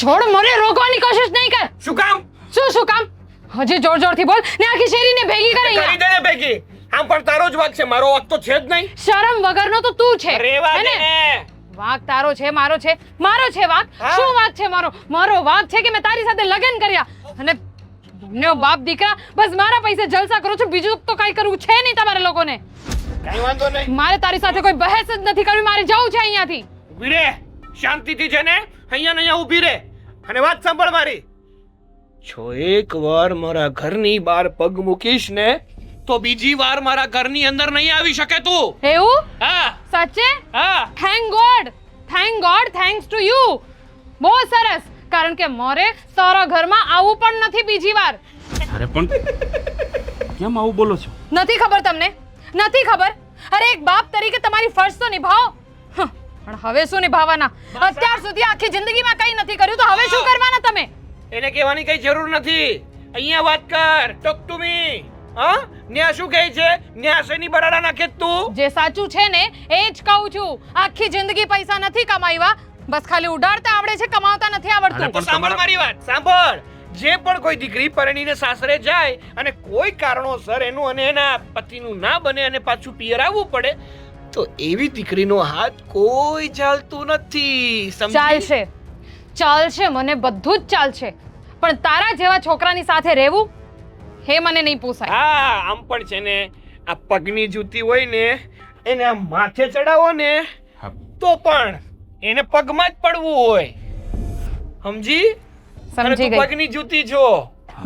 છોડ મને રોકવાની કોશિશ નહીં કર. શું કામ? શું કામ? હજી જોરથી બોલ ને આખી શેરીને ભેગી કરે કરી અહીંયા. દે ને ભેગી. આમ પણ તારો જ વાંક છે, મારો વાંક તો છે જ નહીં. શરમ વગરનો તો તું છે. રેવા હે દે ને? ને. વાંક તારો છે, મારો છે વાંક. હા? શું વાંક છે મારો? મારો વાંક છે કે મેં તારી સાથે લગ્ન કર્યા અને બંને બાપ દીકરા બસ મારા પૈસે જલસા કરો છો, બીજું તો કઈ કરવું છે નહીં તમારા લોકોને. કઈ વાંધો નહીં. મારે તારી સાથે કોઈ બહેસ જ નથી કરવી, મારે જવું છે અહીંયાથી. ઊભી રે, શાંતિથી છે ને અહીંયા ને અહીંયા ઊભી રે અને વાત સાંભળ મારી. જો એકવાર મારા ઘરની બહાર પગ મૂકીશ ને તો બીજી વાર મારા ઘરની અંદર નહીં આવી શકે તું. એવું? હા સાચે? હા. Thank God thanks to you. બહુ સરસ, કારણ કે મારે તારા ઘરમાં આવું પણ નથી બીજી વાર. અરે પણ કેમ આવું બોલો છો? નથી ખબર તમને? નથી ખબર? અરે એક બાપ તરીકે તમારી ફરજ તો નિભાવો. પણ હવે શું નિભાવવાના? અત્યાર સુધી આખી જિંદગીમાં કંઈ નથી કર્યું તો હવે શું કરવાના તમે? એને કહેવાની કઈ જરૂર નથી. અહીંયા વાત કર. Talk to me. હા? ન્યા શું કહે છે? ન્યા શેની બરાડા નાખે તું? જે સાચું છે ને એ જ કહું છું. આખી જિંદગી પૈસા નથી કમાવ્યા, બસ ખાલી ઉડાડતા આવડે છે, કમાવતા નથી આવડતું. તો સાંભળ મારી વાત, સાંભળ. જે પણ કોઈ દીકરી પરણીને સાસરે જાય અને કોઈ કારણોસર એનું અને એના પતિનું ના બને અને પાછું પિયર આવવું પડે તો એવી દીકરીનો હાથ કોઈ ચાલતું નથી. સમજી? ચાલશે, મને બધું જ ચાલશે, પણ તારા જેવા છોકરાની સાથે રહેવું હે મને નહીં પોસાય. હા, આમ પણ છે ને આ પગની જૂતી હોય ને એને આમ માથે ચડાવો ને તો પણ એને પગમાં જ પડવું હોય. સમજી? અને સમજી તું ગઈ, પગની જૂતી છો.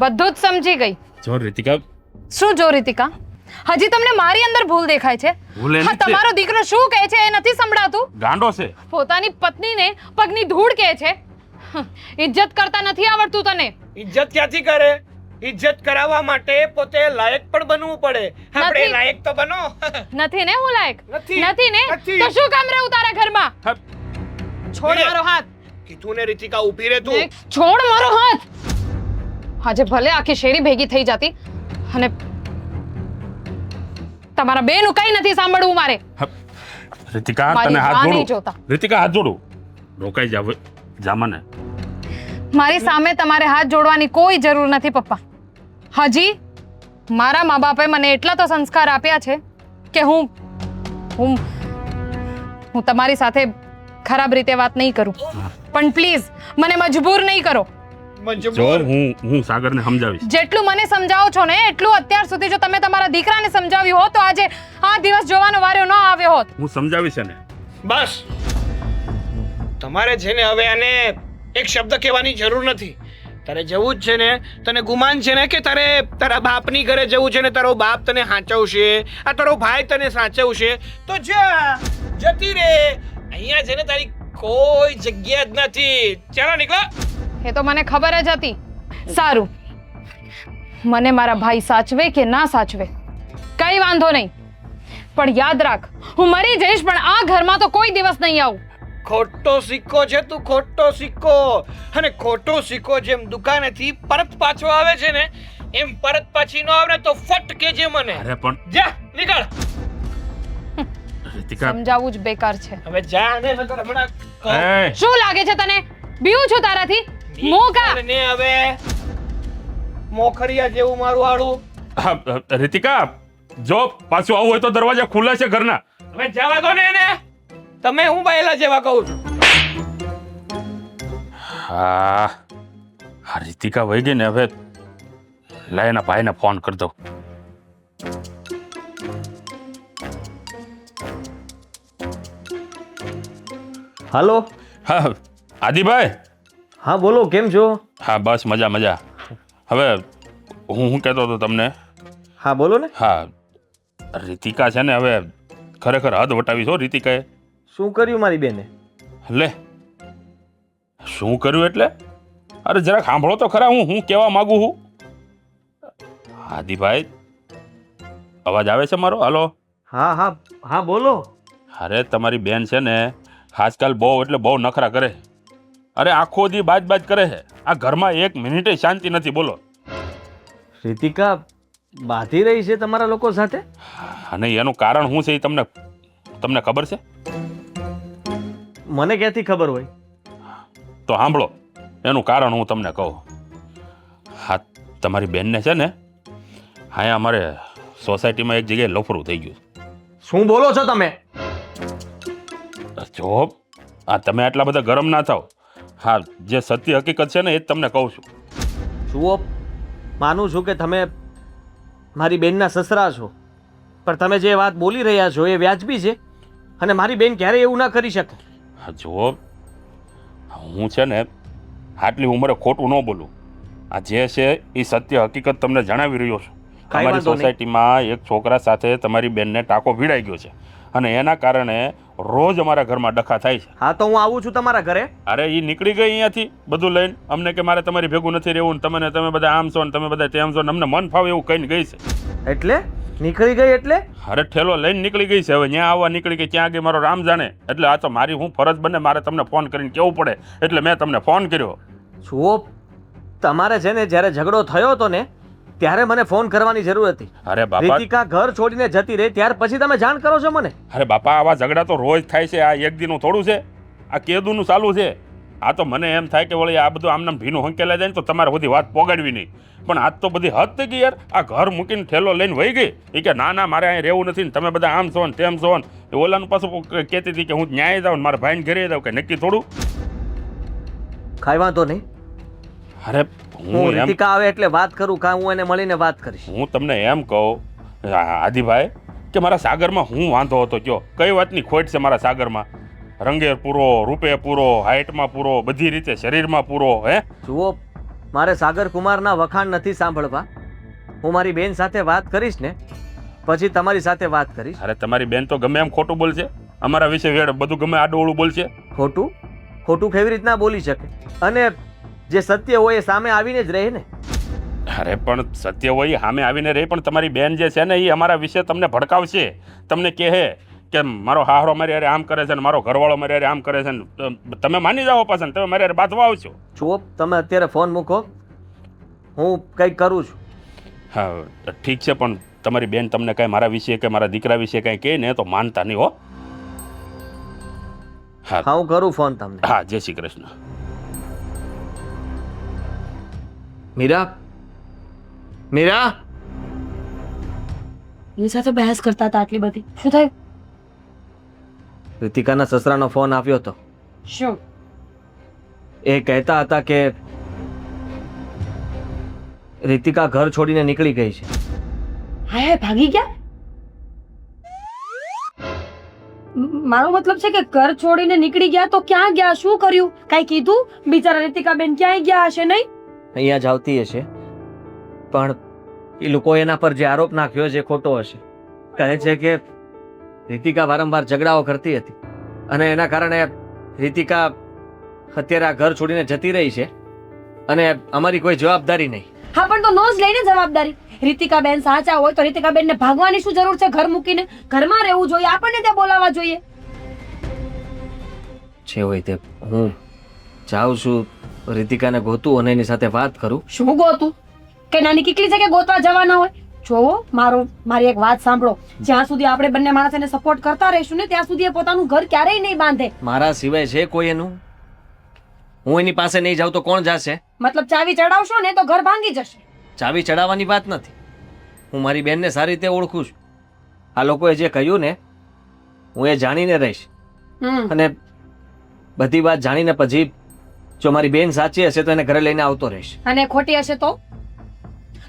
બધું જ સમજી ગઈ. જો રીતિકા, શું જો રીતિકા? હજી તમને મારી અંદર ભૂલ દેખાય છે? ભૂલ એની હા, જ છે. તમારો દીકરો શું કહે છે એ નથી સંભળાતું? ગાંડો છે. પોતાની પત્નીને પગની ધૂળ કહે છે. ઇજ્જત કરતા નથી આવડતું તને. ઇજ્જત ક્યાંથી કરે? ઇજ્જત કરાવવા માટે પોતે લાયક પણ બનવું પડે. આપણે નથી. લાયક તો બનો. નથી ને હું લાયક? નથી. નથી ને? નથી. તો શું કામ રહું તારા ઘરમાં? છોડ રે. મારો હાથ. કીધું ને રીતિકા, ઊભી રહે તું. છોડ મારો હાથ. આજે ભલે આખી શેરી ભેગી થઈ જતી અને તમારા બેનું કઈ નથી સાંભળવું મારે. રીતિકા, મારી તને હાથ રાહ નહીં જોડું. જોતા. રીતિકા, હાથ જોડું. રોકાઈ જાવ જામાને. મારી સામે તમારે હાથ જોડવાની કોઈ જરૂર નથી પપ્પા. હજી મારા મા બાપે મને એટલા તો સંસ્કાર આપ્યા છે કે હું તમારી સાથે ખરાબ રીતે વાત નહીં કરું, પણ પ્લીઝ મને મજબૂર નહીં કરો. જો હું સાગરને સમજાવીશ. જેટલું મને સમજાવો છો ને એટલું અત્યાર સુધી જો તમે તમારા દીકરાને સમજાવ્યું હોત તો આજે આ દિવસ જોવાનો વારો ન આવ્યો હોત. હું સમજાવીશ એને. બસ તમારે છે ને હવે આને એક શબ્દ કહેવાની જરૂર નથી. તારે જવું જ છે ને, તને ગુમાન છે ને કે તારે તારા બાપની ઘરે જવું છે ને તારો બાપ તને સાચવશે, આ તારો ભાઈ તને સાચવશે, તો જા, જતી રે. અહીંયા છે ને તારી કોઈ જગ્યા જ નથી. ચાલો નીકળો. એ તો મને ખબર જ હતી. સારું, મને મારા ભાઈ સાચવે કે ના સાચવે કઈ વાંધો નહીં, પણ યાદ રાખ હું મરી જઈશ પણ આ ઘરમાં તો કોઈ દિવસ નહીં આવું. ખોટો સિક્કો છે તું, ખોટો સિક્કો. અને ખોટો સિક્કો જેમ દુકાનેથી પરત પાછો આવે છે ને એમ પરત પાછી ન આવે ને તો ફટ કે જે મને. અરે પણ જા, નીકળ. રીતિકા, સમજાવવું જ બેકાર છે. હવે જા ને નકર હમણાં કહું. એ, શું લાગે છે તને? બીવું છું તારાથી? મોકા નીકળ ને હવે મોખરિયા જેવું મારું હાડું. હા, રીતિકા, જો પાછું આવું હોય તો દરવાજા ખુલ્લા છે ઘરના. હવે જવા દો ને એને. તમે હું બાયલા જેવા કહું છું. હા, આ રીતિકા વહી ગઈ ને, હવે લાય એના ભાઈને ફોન કરી દઉં. હાલો. હા આદિભાઈ. હા બોલો, કેમ છો? હા બસ મજા મજા. હવે હું કહેતો હતો તમને. હા બોલો ને. હા, રીતિકા છે ને હવે ખરેખર હદ વટાવી છો રીતિકાએ. શું કર્યું મારી બેને? લે, શું કર્યું એટલે? અરે જરાક સાંભળો તો ખરા, હું કહેવા માંગુ છું. આદિભાઈ, અવાજ આવે છે મારો? હાલો. હા હા હા બોલો. અરે તમારી બેન છે ને આજકાલ બહુ એટલે બહુ નખરા કરે. અરે આખો દી બાજ કરે છે. આ ઘરમાં એક મિનિટે શાંતિ નથી. બોલો. રીતિકા બાધી રહી છે તમારા લોકો સાથે? અને એનું કારણ શું છે એ તમને તમને ખબર છે? મને ક્યાંથી ખબર હોય? તો સાંભળો, એનું કારણ હું તમને કહું. હા, તમારી બેનને છે ને હા અમારે સોસાયટીમાં એક જગ્યાએ લફરું થઈ ગયું. શું બોલો છો તમે? જો તમે આટલા બધા ગરમ ના થાવ. હા, જે સત્ય હકીકત છે ને એ જ તમને કહું છું. જુઓ, માનું છું કે તમે મારી બેનના સસરા છો, પણ તમે જે વાત બોલી રહ્યા છો એ વ્યાજબી છે અને મારી બેન ક્યારેય એવું ના કરી શકે. હા, જો હું છે ને આટલી ઉંમરે ખોટું ન બોલું. આ જે છે એ સત્ય હકીકત તમને જણાવી રહ્યો છું. કાંઈ અમારી વાંધો નહીં. સોસાયટીમાં એક છોકરા સાથે તમારી બેનને ટાંકો ભીડાઈ ગયો છે અને એના કારણે રોજ અમારા ઘરમાં ડખા થાય છે. હા, તો હું આવું છું તમારા ઘરે. અરે એ નીકળી ગઈ અહીંયાથી બધું લઈને અમને કે મારે તમારી ભેગું નથી રહેવું ને તમે બધા આમ છો ને તમે બધા તેમ છો ને અમને મન ફાવે એવું કહીને ગઈ છે. એટલે નીકળી ગઈ એટલે? અરે ઠેલો લઈને નીકળી ગઈ છે. હવે ત્યાં આવવા નીકળી ગઈ, ક્યાં ગઈ મારો રામ જાણે. એટલે આ તો મારી હું ફરજ બને, મારે તમને ફોન કરીને કહેવું પડે એટલે મેં તમને ફોન કર્યો. જુઓ, તમારે છે ને જ્યારે ઝઘડો થયો હતો ને ત્યારે મને ફોન કરવાની જરૂર હતી. અરે બાપા, રીતિકા ઘર છોડીને જતી રહી ત્યાર પછી તમે જાણ કરો છો મને? અરે બાપા, આવા ઝઘડા તો રોજ થાય છે. આ એક દીનું થોડું છે, આ કેદુનું ચાલુ છે. આ તો મને એમ થાય કે વળી આ બધું આમનામ ભીનું હંકેલા જાય ને તો તમારે બધી વાત પોગાડવી નહીં. પણ આજ તો બધી હદ થઈ ગઈ યાર. આ ઘર મૂકીને ઠેલો લઈને વહી ગઈ. એ કે ના મારે અહીં રહેવું નથી ને તમે બધા આમ છો ને તેમ છો ને. એ ઓલાનું પાછું કહેતી હતી કે હું ન્યાય જાઉં ને મારા ભાઈને ઘરે જાઉં. કે નક્કી થોડું. કાંઈ વાંધો નહીં, અરે હું હું એમ રીતિકા આવે એટલે વાત કરું કાં હું એને મળીને વાત કરીશ. હું તમને એમ કહું આદિભાઈ કે મારા સાગરમાં હું વાંધો હતો કયો? કઈ વાતની ખોટ છે મારા સાગરમાં? રંગે પૂરો, રૂપે પૂરો, હાઇટમાં પૂરો, બધી રીતે શરીરમાં પૂરો. હે જુઓ, મારે સાગર કુમારના વખાણ નથી સાંભળવા. હું મારી બેન સાથે વાત કરીશ ને પછી તમારી સાથે વાત કરીશ. અરે તમારી બેન તો ગમે એમ ખોટું બોલશે અમારા વિશે, બધું ગમે આડું બોલશે. ખોટું ખોટું કેવી રીતના બોલી શકે? અને જે સત્ય હોય એ સામે આવીને જ રહે ને. અરે પણ સત્ય હોય એ સામે આવીને રહે, પણ તમારી બેન જે છે ને એ અમારા વિશે તમને ભડકાવશે. તમને કહે કે મારો હાહરો મારી હારે આમ કરે છે ને મારો ઘરવાળો મારી હારે આમ કરે છે ને તમે માની જાઓ પાછા ને તમે મારી હારે બાંધવા આવશો. જુઓ, તમે અત્યારે ફોન મૂકો, હું કંઈક કરું છું. હા ઠીક છે, પણ તમારી બેન તમને કાંઈ મારા વિશે કે મારા દીકરા વિશે કાંઈ કહે ને તો માનતા નહીં હો. હા હા, હું કરું ફોન તમને. હા, જય શ્રી કૃષ્ણ. મીરા, મીરા, એની સાથે બહેસ કરતા હતા આટલી બધી. શું થયું? રીતિકાના સસરાનો ફોન આવ્યો હતો. શું? એ કહેતા હતા કે રીતિકા ઘર છોડીને નીકળી ગઈ છે. હાય ભાગી ગયા? મારો મતલબ છે કે ઘર છોડીને નીકળી ગયા તો ક્યાં ગયા, શું કર્યું, કઈ કીધું? બિચારા રીતિકા બેન ક્યાંય ગયા હશે નહીં? અહીંયા જ આવતી હશે, પણ એ લોકો એના પર જે આરોપ નાખ્યો છે એ ખોટો હશે. કહે છે કે રીતિકા વારંવાર ઝઘડાઓ કરતી હતી અને એના કારણે રીતિકા અત્યારે આ ઘર છોડીને જતી રહી છે અને અમારી કોઈ જવાબદારી નહીં. હા, પણ તો નો જ લઈને જવાબદારી. રીતિકા બેન સાચા હોય તો રીતિકા બેન ને ભાગવાની શું જરૂર છે? ઘર મૂકીને ઘરમાં રહેવું જોઈએ, આપણને ત્યાં બોલાવવા જોઈએ. છે હોય તે હું જાઉં છું, રીતિકાને ગોતું અને એની સાથે વાત કરું. શું ગોતું? કે નાની કીકલી છે કે ગોતવા જવાના હોય? જોવો, મારી એક વાત સાંભળો. જ્યાં સુધી આપણે બંને માણસ એને સપોર્ટ કરતા રહીશું ને ત્યાં સુધી એ પોતાનું ઘર ક્યારેય નહીં બાંધે. મારા સિવાય છે કોઈ એનું? હું એની પાસે નહીં જાઉં તો કોણ જશે? મતલબ ચાવી ચડાવશો ને તો ઘર ભાંગી જશે. ચાવી ચડાવવાની વાત નથી. હું મારી બેનને સારી રીતે ઓળખું છું. આ લોકોએ જે કહ્યું ને હું એ જાણીને રહીશ. અને બધી વાત જાણીને પછી જો મારી બેન સાચી હશે તો એને ઘરે લઈને આવતો રહીશ. અને ખોટી હશે તો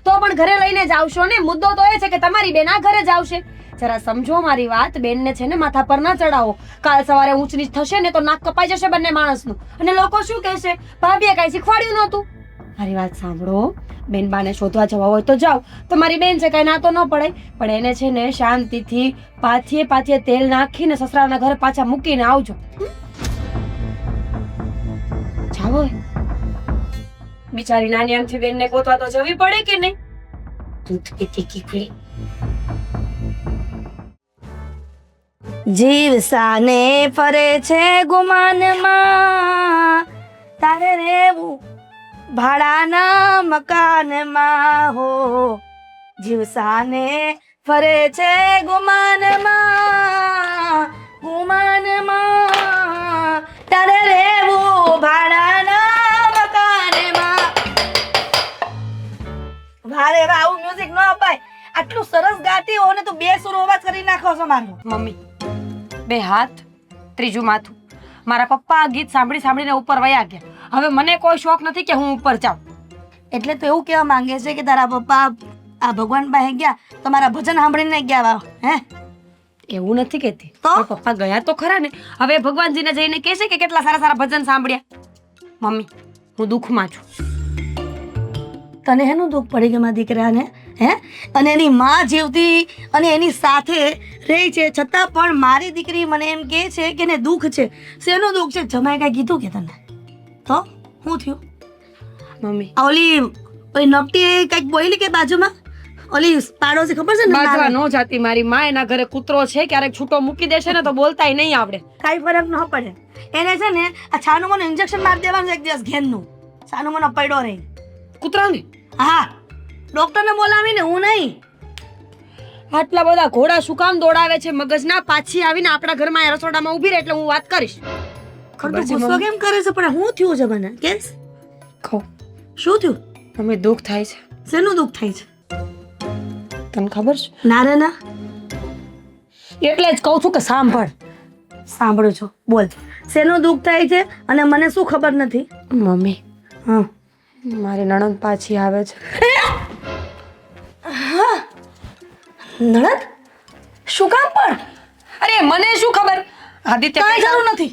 પણ ઘરે લઈને જ આવશો ને. મુદ્દો તો એ છે કે તમારી બેન આ ઘરે જ આવશે. જરા સમજો મારી વાત. બેનને છે ને માથા પર ના ચડાવો. કાલ સવારે ઊંચ નીચ થશે ને તો નાક કપાઈ જશે બંને માણસનું. અને લોકો શું કહેશે? ભાભીએ કાંઈ શીખવાડ્યું નહોતું. મારી વાત સાંભળો, બેન બાને શોધવા જવા હોય તો જાઓ. તમારી બેન છે કાંઈ ના તો ન પડાય, પણ એને છે ને શાંતિથી પાથીએ તેલ નાખીને સસરાના ઘરે પાછા મૂકીને આવજો. જાઓ. બિચારી નાની આમથી બેનને ગોતવા તો જવી પડે કે નહીં? દૂધ પીતી કીકડી. જીવ સાને ફરે છે ગુમાનમાં, તારે રેવું ભાડાના મકાનમાં હો. જીવ સાને ફરે છે ગુમાનમાં, એટલું સરસ ગાતી હો ને તો બે સુર અવાજ કરી નાખો છો મારો. મમ્મી, બે હાથ, ત્રીજું માથું. મારા પપ્પા આ ગીત સાંભળી સાંભળીને ઉપર વયા ગયા. હવે મને કોઈ શોખ નથી કે હું ઉપર જાઉં. એટલે તો એવું કહેવા માંગે છે કે તારા પપ્પા આ ભગવાન પાસે ગયા તો મારા ભજન સાંભળીને ગયા હે? એવું નથી કહેતી. તો? મારા પપ્પા ગયા તો ખરા ને. હવે ભગવાનજીને જઈને કહેશે કે કેટલા સારા સારા ભજન સાંભળ્યા. મમ્મી, હું દુઃખમાં છું. તને એનું દુઃખ પડી ગયું મારા દીકરાને હે? અને એની માં જીવતી અને એની સાથે રહી છે છતાં પણ મારી દીકરી મને એમ કહે છે કે એને દુઃખ છે. શેનું દુઃખ છે? જમાઈ કાંઈ કીધું કે તને? તો શું થયું? મમ્મી, આ ઓલી નપટી કંઈક બોલી કે બાજુમાં ઓલી પાડોશી ખબર છે ને બાજવા નાના? ન જાતી. મારી માં એના ઘરે કૂતરો છે, ક્યારેક છૂટો મૂકી દેશે ને તો બોલતાય નહીં આવડે. કાંઈ ફરક ન પડે. એને છે ને આ છાનું મને ઇન્જેક્શન મારી દેવાનું એક દિવસ ઘેરનું. છાનું મને પડ્યો રહી. કૂતરાને હા, ડોક્ટરને બોલાવીને હું નહીં. આટલા બધા ઘોડા શું કામ દોડાવે છે મગજના? પાછી આવીને આપણા ઘરમાં આ રસોડામાં ઊભી રહે એટલે હું વાત કરીશ. ખબર છે ગુસ્સો કેમ કરે છે? પણ શું થયું છે મને કેસ? કહો, શું થયું? અમે દુઃખ થાય છે. શેનું દુઃખ થાય છે? તને ખબર છે? ના રે ના, એટલે જ કહું છું કે સાંભળ. સાંભળું છું, બોલ. શેનું દુઃખ થાય છે અને મને શું ખબર નથી? મમ્મી, હા, મારી નણંદ પાછી આવે છે. નણંદ? શું કામ પણ? અરે મને શું ખબર? આદિત્ય કાંઈ જરૂર નથી,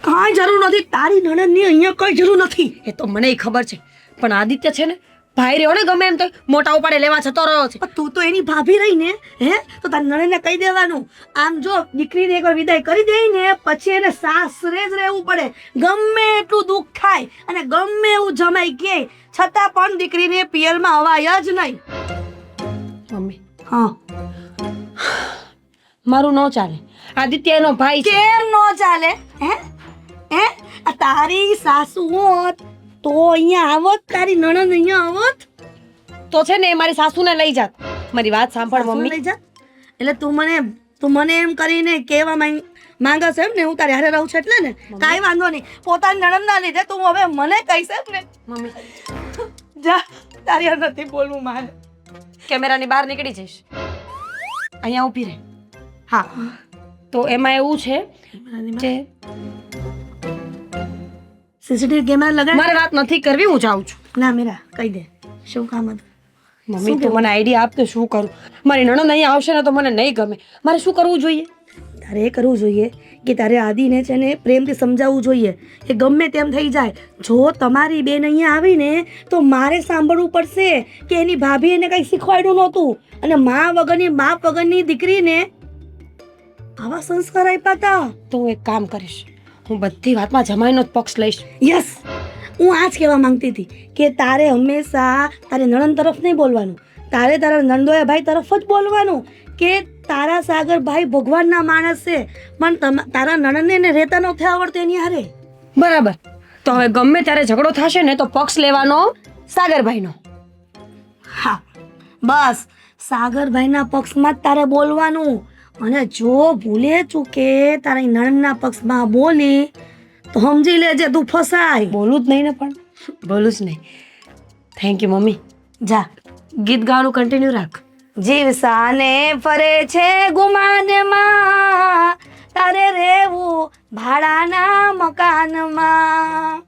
કાંઈ જરૂર નથી. તારી નણંદની અહીંયા કઈ જરૂર નથી. એ તો મને ખબર છે, પણ આદિત્ય છે ને ભાઈ રહ્યો ને ગમે એમ તો મોટા ઉપાડે લેવા જતો રહ્યો છે. પણ તું તો એની ભાભી રહી ને હે? તો તારી નણંદને કહી દેવાનું. આમ જો દીકરીને એકવાર વિદાય કરી દે ને પછી એને સાસરે જ રહેવું પડે. ગમે એટલું દુઃખ થાય અને ગમે એવું જમાઈ કે છતાં પણ દીકરીને પિયરમાં અવાય જ નહીં. મમ્મી, હા, મારું ન ચાલે. આદિત્ય એનો ભાઈ છે. કેમ નો ચાલે? હે હે આ તારી સાસુ હોત તો અહીંયા આવત, તારી નણંદ અહીંયા આવત તો છે ને એ મારી સાસુને લઈ જાત. મારી વાત સાંભળ સાસુ મમ્મી. લઈ જા. એટલે તું મને એમ કરીને કહેવા માંગસ એમ ને હું તારી હારે રહું છું એટલે ને? કાંઈ વાંધો નહીં. પોતાની નણંદના લીધે તું હવે મને કહીશ એમ ને? મમ્મી, જા, તારી હારે નથી બોલવું મારે. કેમેરાની બહાર નીકળી જઈશ. અહીંયા ઊભી રહે. હા, તો એમાં એવું છે કે સીસીટીવી કેમેરા લગાડ. મારે વાત નથી કરવી, હું જાઉં છું. ના મીરા, કહી દે શું કામ હતું. મમ્મી, તું મને આઈડિયા આપ તો શું કરું? મારી નણંદ અહીંયા આવશે ને તો મને નહીં ગમે. મારે શું કરવું જોઈએ? તારે એ કરવું જોઈએ કે તારે આદિને છે ને પ્રેમથી સમજાવવું જોઈએ કે ગમે તેમ થઈ જાય, જો તમારી બેન અહીંયા આવીને તો મારે સાંભળવું પડશે કે એની ભાભી એને કંઈ શીખવાડ્યું નહોતું અને મા વગરની બાપ વગરની દીકરીને આવા સંસ્કાર આપ્યા હતા. તો હું એક કામ કરીશ, હું બધી વાતમાં જમાઈનો જ પક્ષ લઈશ. યસ, હું આ જ કહેવા માંગતી હતી કે તારે હંમેશા તારે નણંદ તરફ નહીં બોલવાનું, તારે તારા નંદોયા ભાઈ તરફ જ બોલવાનું કે તારા સાગરભાઈ ભગવાનના માણસ છે પણ તારા નણંદને એને રહેતા નથી આવડતું એની હારે. બરાબર. તો હવે ગમે ત્યારે ઝઘડો થશે ને તો પક્ષ લેવાનો સાગરભાઈનો. હા, બસ સાગરભાઈના પક્ષમાં જ તારે બોલવાનું. અને જો ભૂલે ચૂકે તારી નણંદના પક્ષમાં બોલી તો સમજી લેજે તું ફસાય. બોલું જ નહીં ને, પણ બોલું જ નહીં. Thank you mummy. જા, ગીત ગાવાનું કન્ટિન્યુ રાખ. જીવસાને ફરે છે ગુમાનમાં, તારે રહેવું ભાડાના મકાનમાં.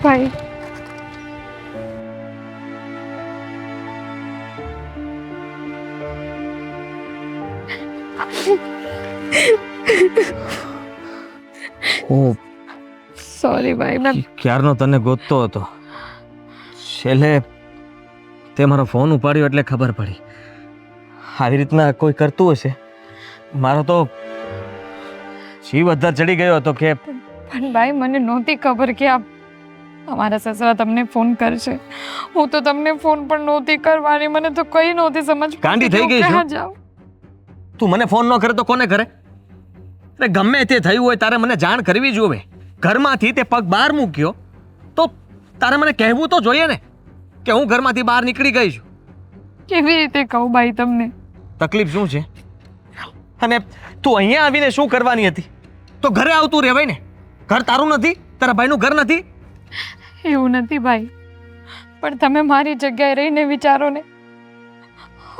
ભાઈ, હું સોરી ભાઈ, મેં ક્યારનો તને ગોતતો હતો. છેલ્લે તે મારો ફોન ઉપાડ્યો એટલે ખબર પડી. આવી રીતના કોઈ કરતું હશે. મારો તો જીવ અદ્ધર ચડી ગયો હતો કે પણ ભાઈ મને નહોતી ખબર કે અમારા સસરા તમને ફોન કરશે. હું તો તમને ફોન પણ નહોતી કરવાની. મને તો કઈ નહોતી સમજ ગાંડી થઈ ગઈ છું. ક્યાં જાઉં? તું મને ફોન ન કરે તો કોને કરે? અરે ગમે તે થયું હોય તારે મને જાણ કરવી જોવે. ઘરમાંથી તે પગ બહાર મૂક્યો તો તારે મને કહેવું તો જોઈએ ને કે હું ઘરમાંથી બહાર નીકળી ગઈ છું. કેવી રીતે કહું ભાઈ તમને? તકલીફ શું છે? અને તું અહીંયા આવીને શું કરવાની હતી? તો ઘરે આવતું રહેવાય ને. ઘર તારું નથી, તારા ભાઈનું ઘર નથી. એવું નથી ભાઈ, પણ તમે મારી જગ્યાએ રહીને વિચારો ને,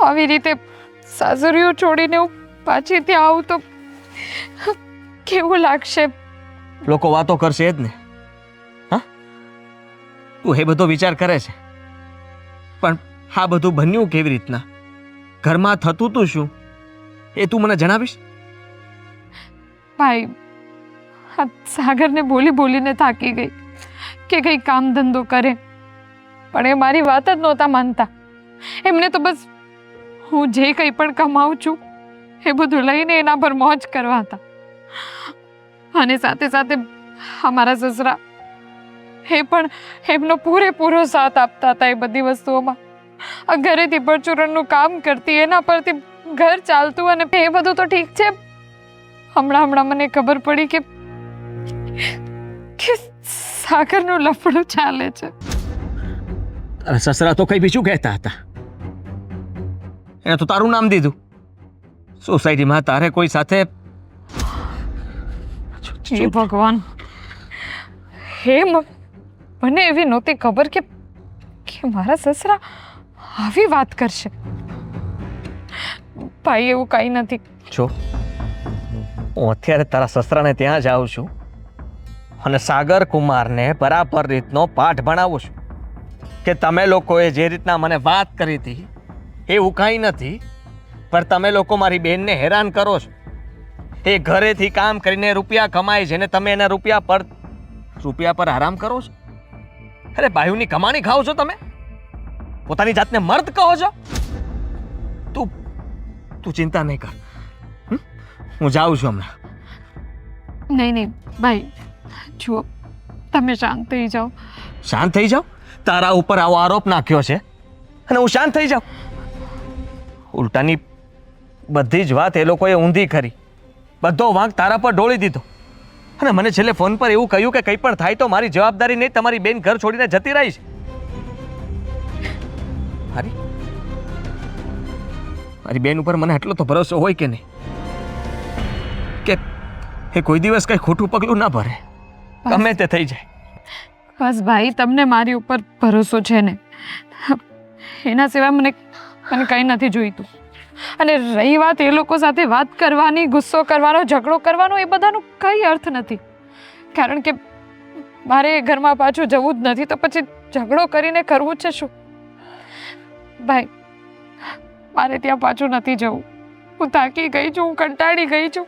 આવી રીતે સાસરીઓ છોડીને હું પાછી ત્યાં આવું તો કેવું લાગશે? લોકો વાતો કરશે જ ને. હા, તું એ બધો વિચાર કરે છે, પણ આ બધું બન્યું કેવી રીતના? ઘરમાં થતું તું શું એ તું મને જણાવીશ? ભાઈ, આ સાગરને બોલી બોલીને થાકી ગઈ કે કંઈ કામ ધંધો કરે, પણ એ મારી વાત જ નહોતા માનતા. એમને તો બસ હું જે કંઈ પણ કમાઉં છું એ બધું લઈને એના પર મોજ કરવા હતા. અને સાથે સાથે અમારા સસરા એ પણ એમનો પૂરેપૂરો સાથ આપતા હતા એ બધી વસ્તુઓમાં. આ ઘરેથી પરચુરણનું કામ કરતી, એના પરથી ઘર ચાલતું, અને એ બધું તો ઠીક છે. હમણાં મને ખબર પડી કે સાગરનું લફડું ચાલે છે. તારા સસરા તો કઈ બીજું કહેતા હતા. એને તો તારું નામ દીધું. સોસાયટીમાં તારે કોઈ સાથે હે ભગવાન, મને એવી નહોતી ખબર કે મારા સસરા આવી વાત કરશે. ભાઈ, એવું કઈ નથી. જો હું અત્યારે તારા સસરાને ત્યાં જ આવું છું અને સાગર કુમારને બરાબર રીતનો પાઠ ભણાવું છું કે તમે લોકોએ જે રીતના મને વાત કરી હતી એવું કાંઈ નથી, પણ તમે લોકો મારી બહેનને હેરાન કરો છો. એ ઘરેથી કામ કરીને રૂપિયા કમાય છે ને તમે એના રૂપિયા પર આરામ કરો છો. અરે બાયુની કમાણી ખાઓ છો તમે, પોતાની જાતને મર્દ કહો છો. તું ચિંતા નહીં કર, હું જાઉં છું હમણાં. નહીં ભાઈ, જુઓ, તમે શાંત થઈ જાઓ. શાંત થઈ જાઓ? તારા ઉપર આવો આરોપ નાખ્યો છે અને હું શાંત થઈ જાઉં? ઉલટાની બધી જ વાત એ લોકોએ ઊંધી કરી, બધો વાંક તારા પર ઢોળી દીધો અને મને છેલ્લે ફોન પર એવું કહ્યું કે કંઈ પણ થાય તો મારી જવાબદારી નહીં, તમારી બેન ઘર છોડીને જતી રહી છે. મારી બેન ઉપર મને એટલો તો ભરોસો હોય કે નહીં કે એ કોઈ દિવસ કઈ ખોટું પગલું ના ભરે, ગમે તે થઈ જાય. બસ ભાઈ, તમને મારી ઉપર ભરોસો છે ને, એના સિવાય મને કંઈ નથી જોઈતું. અને રહી વાત એ લોકો સાથે વાત કરવાની, ગુસ્સો કરવાનો, ઝઘડો કરવાનો, એ બધાનો કંઈ અર્થ નથી. કારણ કે મારે એ ઘરમાં પાછું જવું જ નથી, તો પછી ઝઘડો કરીને કરવું છે શું? ભાઈ, મારે ત્યાં પાછું નથી જવું. હું થાકી ગઈ છું, હું કંટાળી ગઈ છું.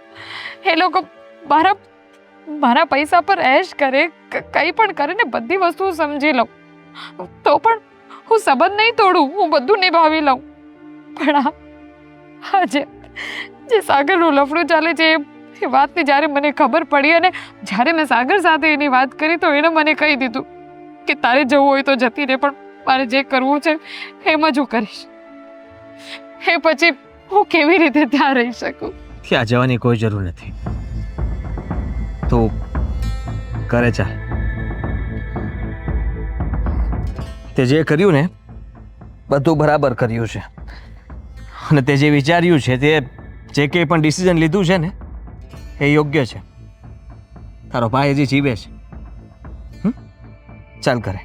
એ લોકો મારા પૈસા પર એશ કરે, કંઈ પણ કરે ને, બધી વસ્તુ સમજી લઉં, તો પણ હું સંબંધ નહીં તોડું, હું બધું નિભાવી લઉં. પણ આજે જે સાગરનું લફડું ચાલે છે એ વાતની જ્યારે મને ખબર પડી અને જ્યારે મેં સાગર સાથે એની વાત કરી તો એણે મને કહી દીધું કે તારે જવું હોય તો જતી રહે, પણ મારે જે કરવું છે એમ જ હું કરીશ. એ પછી હું કેવી રીતે ત્યાં રહી શકું? ત્યાં જવાની કોઈ જરૂર નથી. તું કરે ચાલ. તે જે કર્યું ને બધું બરાબર કર્યું છે અને તે જે વિચાર્યું છે, તે જે કંઈ પણ ડિસિઝન લીધું છે ને એ યોગ્ય છે. તારો ભાઈ હજી જીવે છે. ચાલ કરે.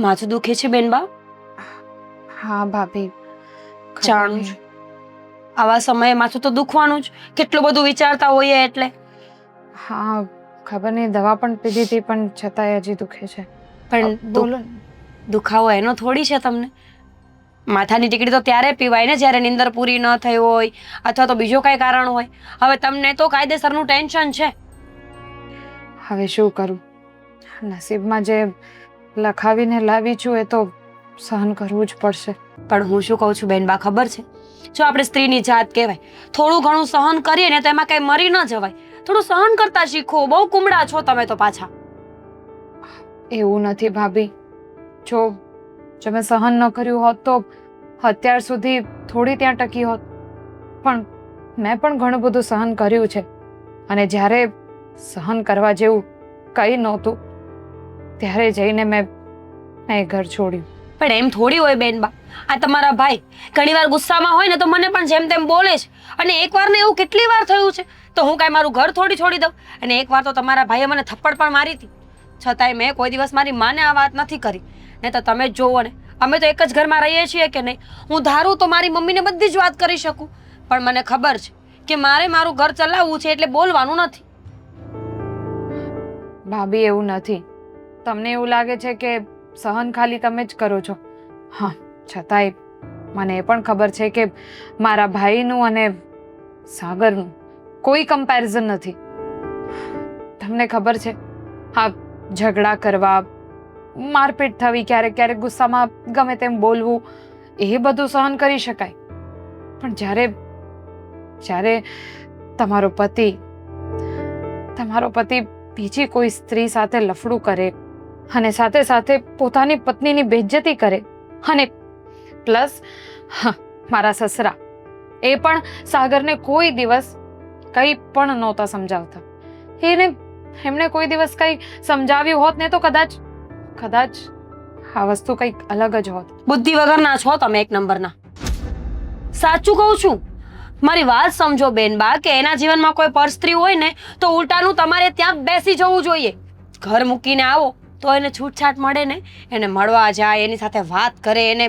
માથું દુખે છે બેનબા? હા ભાભી, જાણું છું, આવા સમયે માથું તો દુખવાનું જ, કેટલું બધું વિચારતા હોઈએ એટલે. હા ખબર નહીં, દવા પણ પીધી હતી પણ છતાંય હજી દુખે છે. પણ બોલો. દુખાવો એનો થોડી છે તમને. માથાની ટીકડી તો ત્યારે પીવાય ને જ્યારે નીંદર પૂરી ન થઈ હોય અથવા તો બીજો કઈ કારણ હોય. હવે તમને તો કાયદેસરનું ટેન્શન છે. હવે શું કરું? નસીબમાં જે લખાવીને લાવી છું એ તો સહન કરવું જ પડશે. પણ હું શું કહું છું બેનબા, ખબર છે, જો આપણે સ્ત્રીની જાત કહેવાય, થોડું ઘણું સહન કરીએ ને તો એમાં કઈ મરી ન જવાય. થોડું સહન કરતા શીખો. બહુ કુમળા છો તમે તો પાછા. એવું નથી ભાભી. જો જો મેં સહન ન કર્યું હોત તો અત્યાર સુધી થોડી ત્યાં ટકી હોત. પણ મેં પણ ઘણું બધું સહન કર્યું છે, અને જ્યારે સહન કરવા જેવું કંઈ નહોતું ત્યારે જઈને મેં એ ઘર છોડ્યું. પણ એમ થોડી હોય બેનબા, આ તમારા ભાઈ ઘણીવાર ગુસ્સામાં હોય ને તો મને પણ જેમ તેમ બોલે છે, અને એકવાર ને એવું કેટલી વાર થયું છે તો હું કાંઈ મારું ઘર થોડી છોડી દઉં? અને એકવાર તો તમારા ભાઈએ મને થપ્પડ પણ મારી હતી, છતાંય મેં કોઈ દિવસ મારી માને આ વાત નથી કરી. ને તો તમે જ જોવો ને, અમે તો એક જ ઘરમાં રહીએ છીએ કે નહીં. હું ધારું તો મારી મમ્મીને બધી જ વાત કરી શકું, પણ મને ખબર છે કે મારે મારું ઘર ચલાવવું છે એટલે બોલવાનું નથી. ભાભી એવું નથી. તમને એવું લાગે છે કે સહન ખાલી તમે જ કરો છો. હા, છતાંય મને એ પણ ખબર છે કે મારા ભાઈનું અને સાગરનું કોઈ કમ્પેરિઝન નથી. તમને ખબર છે, હા, ઝઘડા કરવા, મારપીટ થવી, ક્યારેક ક્યારેક ગુસ્સામાં ગમે તેમ બોલવું, એ બધું સહન કરી શકાય. પણ જ્યારે તમારો પતિ બીજી કોઈ સ્ત્રી સાથે લફડું કરે અને સાથે સાથે પોતાની પત્નીની બેઇજ્જતી કરે, અને પ્લસ મારા સસરા એ પણ સાગરને કોઈ દિવસ કંઈ પણ નહોતા સમજાવતા. એમણે કોઈ દિવસ કંઈ સમજાવ્યું હોત ને તો કદાચ આ વસ્તુ કંઈક અલગ જ હોત. બુદ્ધિ વગરના છો તમે, એક નંબરના. સાચું કહું છું, મારી વાત સમજો બેનબા, કે એના જીવનમાં કોઈ પર સ્ત્રી હોય ને તો ઉલટાનું તમારે ત્યાં બેસી જવું જોઈએ. ઘર મૂકીને આવો તો એને છૂટછાટ મળે ને, એને મળવા જાય, એની સાથે વાત કરે, એને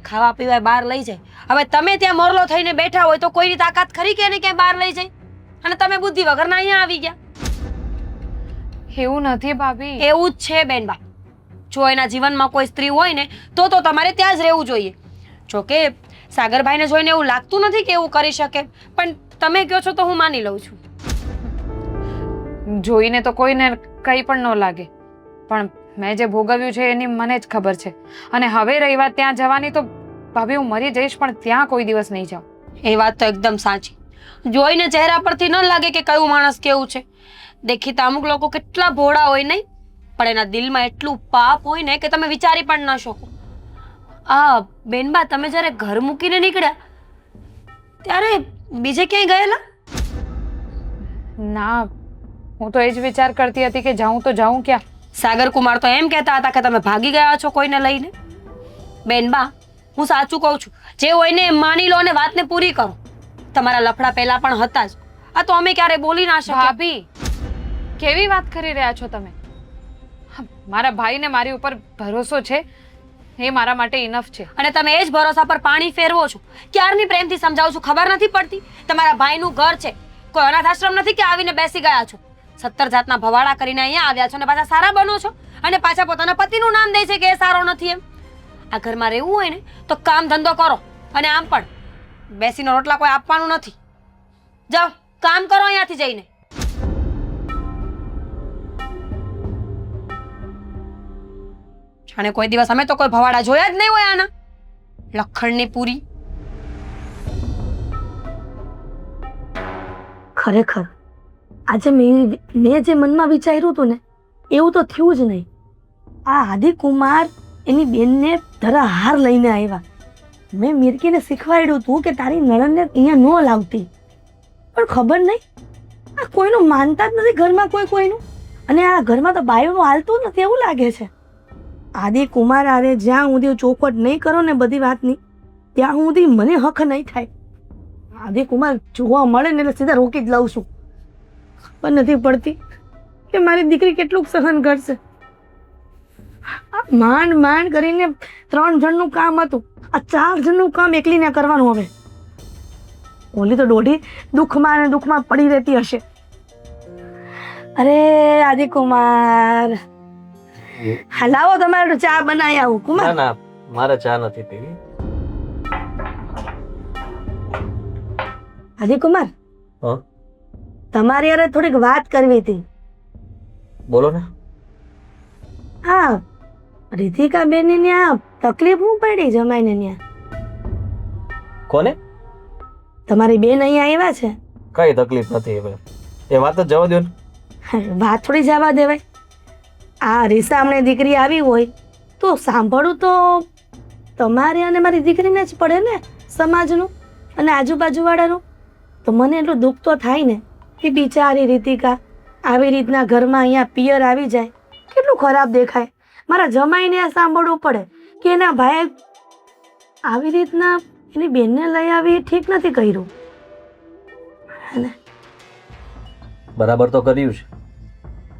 ખાવા પીવા બહાર લઈ જાય. હવે તમે ત્યાં મોરલો થઈને બેઠા હોય તો કોઈની તાકાત ખરી કે એને ક્યાંય બહાર લઈ જાય? અને તમે બુદ્ધિ વગરના અહીંયા આવી ગયા. એવું નથી ભાભી. એવું જ છે બેનબા. જો એના જીવનમાં કોઈ સ્ત્રી હોય ને તો તમારે ત્યાં જ રહેવું જોઈએ. જોકે સાગરભાઈને જોઈને એવું લાગતું નથી કે એવું કરી શકે, પણ તમે કહો છો તો હું માની લઉં છું. જોઈને તો કોઈને કંઈ પણ ન લાગે, પણ મેં જે ભોગવ્યું છે એની મને જ ખબર છે. અને હવે રહી વાત ત્યાં જવાની, તો ભાભી હું મરી જઈશ પણ ત્યાં કોઈ દિવસ નહીં જાઉં. એ વાત તો એકદમ સાચી. જોઈને ચહેરા પરથી ન લાગે કે કયું માણસ કેવું છે. દેખીતા અમુક લોકો કેટલા ભોળા હોય નહીં, પણ એના દિલમાં એટલું પાપ હોય ને કે તમે વિચારી પણ ન શકો. બેનબા, તમે જ્યારે ઘર મૂકીને નીકળ્યા ત્યારે બીજે ક્યાંય ગયેલા? ના, હું તો એ જ વિચાર કરતી હતી કે જાઉં તો જાઉં ક્યાં. સાગર કુમાર તો એમ કહેતા હતા કે તમે ભાગી ગયા છો કોઈને લઈને. બેનબા, હું સાચું કહું છું, જે હોય ને એ માની લો અને વાતને પૂરી કરો. તમારા લફડા પહેલા પણ હતા જ, આ તો અમે ક્યારે બોલી ના શક્યા. ભાભી, કેવી વાત કરી રહ્યા છો તમે? મારા ભાઈને મારી ઉપર ભરોસો છે, એ મારા માટે ઇનફ છે. અને તમે એ જ ભરોસા પર પાણી ફેરવો છો. ક્યારની પ્રેમથી સમજાવું છું, ખબર નથી પડતી? તમારા ભાઈનું ઘર છે, કોઈ અનાથ આશ્રમ નથી કે આવીને બેસી ગયા છો. 70 જાતના ભવાડા કરીને અહીંયા આવ્યા છો, અને પાછા સારા બનો છો, અને પાછા પોતાના પતિનું નામ દે છે કે એ સારો નથી એમ. આ ઘરમાં રહેવું હોય ને તો કામ ધંધો કરો, અને આમ પણ બેસીને રોટલા કોઈ આપવાનું નથી. જાઓ, કામ કરો અહીંયાથી જઈને. જાણે કોઈ દિવસ અમે તો કોઈ ભવાડા જોયા જ નહીં હોય આના લખણની પૂરી. ખરેખર આજે મેં જે મનમાં વિચાર્યું હતું ને એવું તો થયું જ નહીં. આ આદિકુમાર એની બેનને ધરા હાર લઈને આવ્યા. મેં મિરકીને શીખવાડ્યું હતું કે તારી નણંદને અહીંયા ન લાવતી, પણ ખબર નહીં, આ કોઈનું માનતા જ નથી ઘરમાં કોઈનું. અને આ ઘરમાં તો બાયોનું હાલતું નથી એવું લાગે છે. આદિકુમાર આરે જ્યાં સુધી ચોખવટ નહીં કરો ને બધી વાતની, ત્યાં સુધી મને હક નહીં થાય. આદિકુમાર જોવા મળે ને એટલે સીધા રોકી જ લઉં છું. પણ નથી પડતી કે મારી દીકરી કેટલું સહન કરશે. માંડ કરીને 3 જણનું કામ હતું, આ 4 જણનું કામ એકલીને કરવાનું. હવે ઓલી તો દોઢી દુઃખમાં પડી રહેતી હશે. અરે આદિકુમાર, હલાવો, તમારે ચા બનાવી આવું. કુમાર, ના, મારે ચા નથી પીવી. આદિકુમાર, તમારી યાર થોડીક વાત કરવી હતી. બોલો ને. હા, રીતિકા બેન ને ત્યાં તકલીફ હું પડી જમાઈને ત્યાં. કોને? તમારી બેન અહીંયા આવ્યા છે. કઈ તકલીફ નથી હવે, એ વાત જ જવા દો ને. વાત થોડી જવા દેવાય. આ રીસામણે દીકરી આવી હોય તો સાંભળવું તો તમારે અને મારી દીકરીને જ પડે ને, સમાજનું અને આજુબાજુવાળાનું. તો મને એટલું દુઃખ તો થાય ને કે બિચારી રીતિકા આવી રીતના ઘરમાં અહીંયા પિયર આવી જાય, કેટલું ખરાબ દેખાય. મારા જમાઈને આ સાંભળવું પડે કે એના ભાઈએ આવી રીતના એની બેનને લઈ આવી, એ ઠીક નથી કર્યું. બરાબર તો કર્યું છે.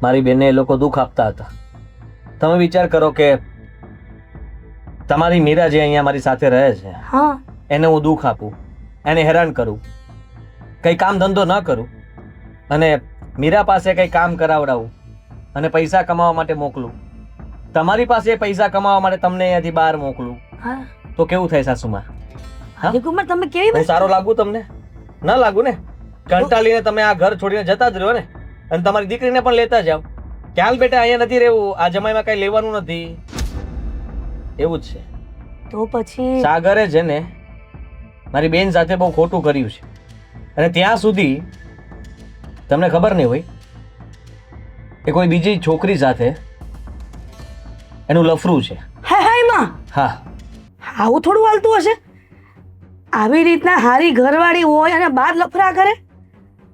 મારી બેનને એ લોકો દુઃખ આપતા હતા. તમે વિચાર કરો કે તમારી મીરા જે અહીંયા મારી સાથે રહે છે, હા, એને હું દુઃખ આપું, એને હેરાન કરું, કંઈ કામ ધંધો ન કરું અને મીરા પાસે કંઈ કામ કરાવડાવું અને પૈસા કમાવા માટે મોકલું. તમારી પાસે પૈસા કમાવા માટે તમને અહીંયાથી બહાર મોકલું, હા. તો કેવું થાય સાસુમાં? રાજકુમાર તમે કેવી હું સારો લાગુ તમને? ન લાગુ ને? કંટાળીને તમે આ ઘર છોડીને જતા જ રહ્યો ને, અને તમારી દીકરીને પણ લેતા જાઓ કે હાલ બેટા અહીંયા નથી રહેવું, આ જમાઈમાં કઈ લેવાનું નથી. એવું જ છે. તો પછી સાગરે છે ને મારી બેન સાથે બહુ ખોટું કર્યું છે, અને ત્યાં સુધી તમને ખબર નહીં હોય કે કોઈ બીજી છોકરી સાથે એનું લફરું છે. હાય હાય માં, હા, આવું થોડું હાલતું હશે? આવી રીતના હારી ઘરવાળી હોય અને બાર લફરા કરે?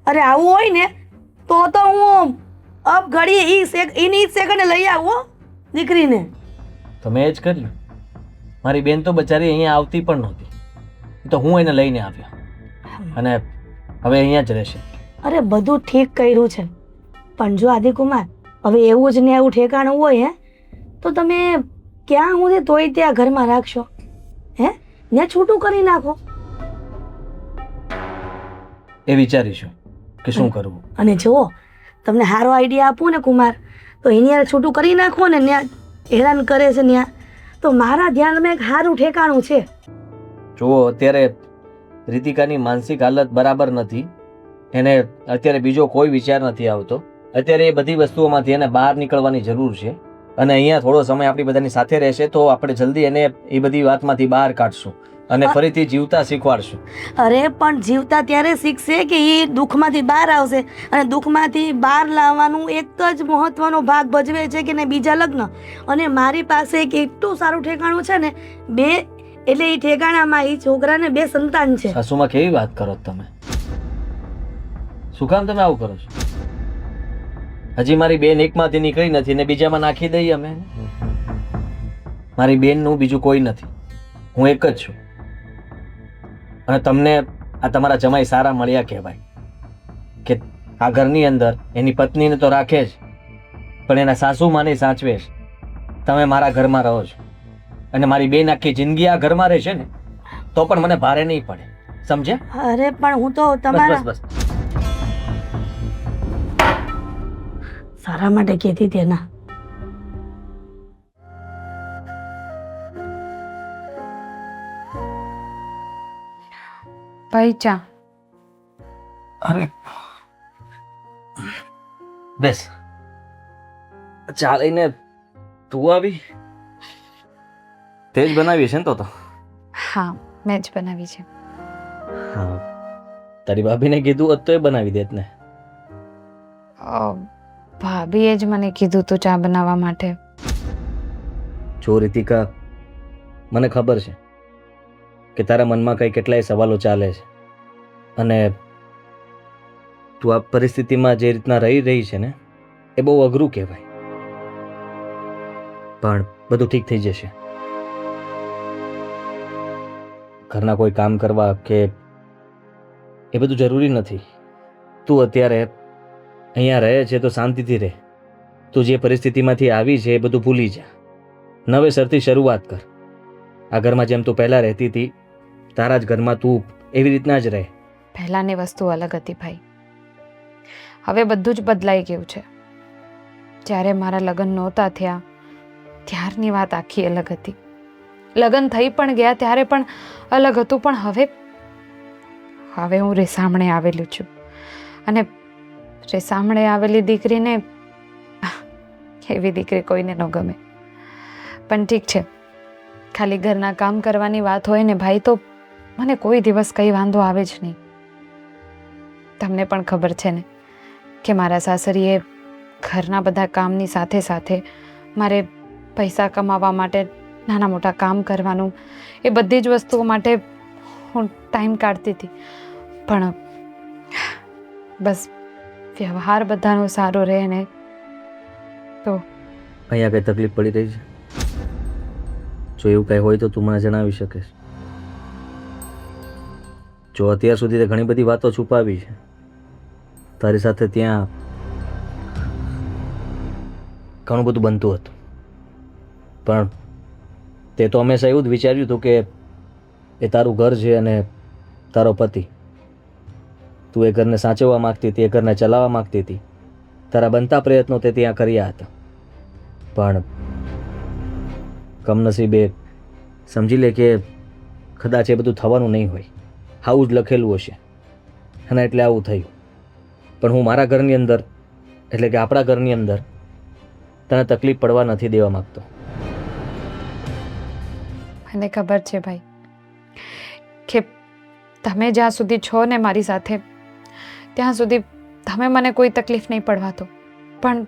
અરે આવું હોય ને તો હું અપ ઘડી એની સેકન્ડે લઈ આવું દીકરીને. તો મેં જ કર્યું. મારી બેન તો બચારી અહીંયા આવતી પણ નહોતી, તો હું એને લઈને આવ્યો અને હવે અહીંયા જ રહેશે. અરે બધું ઠીક કર્યું છે, પણ જો આદિકુમાર હવે એવું જ ને એવું ઠેકાણું હોય તો તમે ક્યાં સુધી તોય ત્યાં ઘરમાં રાખશો? ને છૂટું કરી નાખો. એ વિચારીશું કે શું કરવું. અને જુઓ, તમને સારો આઈડિયા આપું ને કુમાર, તો એની યાર છૂટું કરી નાખો ને, ત્યાં હેરાન કરે છે ત્યાં, તો મારા ધ્યાનમાં એક સારું ઠેકાણું છે. જુઓ, અત્યારે રીતિકાની માનસિક હાલત બરાબર નથી, એને અત્યારે બીજો કોઈ વિચાર નથી આવતો. અત્યારે એ બધી વસ્તુઓમાંથી એને બહાર નીકળવાની જરૂર છે, અને અહીંયા થોડો સમય આપણી બધાની સાથે રહેશે તો આપણે જલ્દી એને એ બધી વાતમાંથી બહાર કાઢશું અને ફરીથી જીવતા શીખવાડશું. અરે પણ જીવતા ત્યારે શીખશે કે એ દુઃખમાંથી બહાર આવશે, અને દુઃખમાંથી બહાર લાવવાનું એક જ મહત્વનો ભાગ ભજવે છે કે ને બીજા લગ્ન. અને મારી પાસે એક એટલું સારું ઠેકાણું છે ને, એટલે એ ઠેકાણામાં એ છોકરાને 2 સંતાન છે. સાસુમાં કેવી વાત કરો તમે? શું કામ તમે આવું કરો છો? હજી મારી બેન એકમાંથી નીકળી નથી ને બીજામાં નાખી દઈએ અમે. મારી બેનનું બીજું કોઈ નથી, હું એક જ છું. અને તમને આ તમારા જમાઈ સારા મળ્યા કહેવાય કે આ ઘરની અંદર એની પત્નીને તો રાખે જ, પણ એના સાસુમાને સાચવે છે. તમે મારા ઘરમાં રહો છો અને મારી બેન આખી જિંદગી આ ઘરમાં રહેશે ને તો પણ મને ભારે નહીં પડે, સમજ્યા? અરે પણ હું તો તમારા બસ સારા માટે કહેતી હતી ના. ભાઈ ચા. અરે બેસ. ચા લઈને તું આવી? તે જ બનાવી છે ને? તો હા, મેં જ બનાવી છે. હા, તારી ભાભીને કીધું હોત તો એ બનાવી દેત ને. ભાભીએ જ મને કીધું તું ચા બનાવવા માટે. જો રીતિકા, મને ખબર છે કે તારા મનમાં કઈ કેટલાય સવાલો ચાલે છે, અને તું આ પરિસ્થિતિમાં જે રીતના રહી છે ને એ બહુ અઘરું કહેવાય, પણ બધું ઠીક થઈ જશે. ઘરના કોઈ કામ કરવા કે એ બધું જરૂરી નથી. તું અત્યારે અહીંયા રહે છે તો શાંતિથી રહે. તું જે પરિસ્થિતિમાંથી આવી છે એ બધું ભૂલી જા. નવેસરથી શરૂઆત કર. આ ઘરમાં જેમ તું પહેલાં રહેતી હતી તારા જ ઘરમાં તું એવી રીતના જ રહે. પહેલાંની વસ્તુ અલગ હતી ભાઈ, હવે બધું જ બદલાઈ ગયું છે. જ્યારે મારા લગ્ન નહોતા થયા ત્યારની વાત આખી અલગ હતી. લગ્ન થઈ પણ ગયા ત્યારે પણ અલગ હતું, પણ હવે હું રેસામણે આવેલું છું, અને રેસામણે આવેલી દીકરીને એવી દીકરી કોઈને ન ગમે. પણ ઠીક છે, ખાલી ઘરના કામ કરવાની વાત હોય ને ભાઈ તો મને કોઈ દિવસ કંઈ વાંધો આવે જ નહીં. તમને પણ ખબર છે ને કે મારા સાસરીએ ઘરના બધા કામની સાથે સાથે મારે પૈસા કમાવા માટે નાના મોટા કામ કરવાનું એ બધી જ વસ્તુઓ માટે હું ટાઈમ કાઢતી હતી. પણ બસ વ્યવહાર બધાનો સારો રહે ને તો. અહીંયા કઈ તકલીફ પડી રહી છે? જો એવું કઈ હોય તો તું મને જણાવી શકીશ. જો અત્યાર સુધી તે ઘણી બધી વાતો છુપાવી છે તારી સાથે, ત્યાં ઘણું બધું બનતું હતું, પણ તે તો હંમેશા એવું જ વિચાર્યું હતું કે એ તારું ઘર છે અને તારો પતિ. તું એ ઘરને સાચવવા માગતી હતી, એ ઘરને ચલાવવા માગતી હતી. તારા બનતા પ્રયત્નો તે ત્યાં કર્યા હતા, પણ કમનસીબે સમજી લે કે કદાચ એ બધું થવાનું નહીં હોય, આવું જ લખેલું હશે અને એટલે આવું થયું. પણ હું મારા ઘરની અંદર, એટલે કે આપણા ઘરની અંદર તને તકલીફ પડવા નથી દેવા માગતો. મને ખબર છે ભાઈ કે તમે જ્યાં સુધી છો ને મારી સાથે ત્યાં સુધી તમે મને કોઈ તકલીફ નહીં પડવા દો, પણ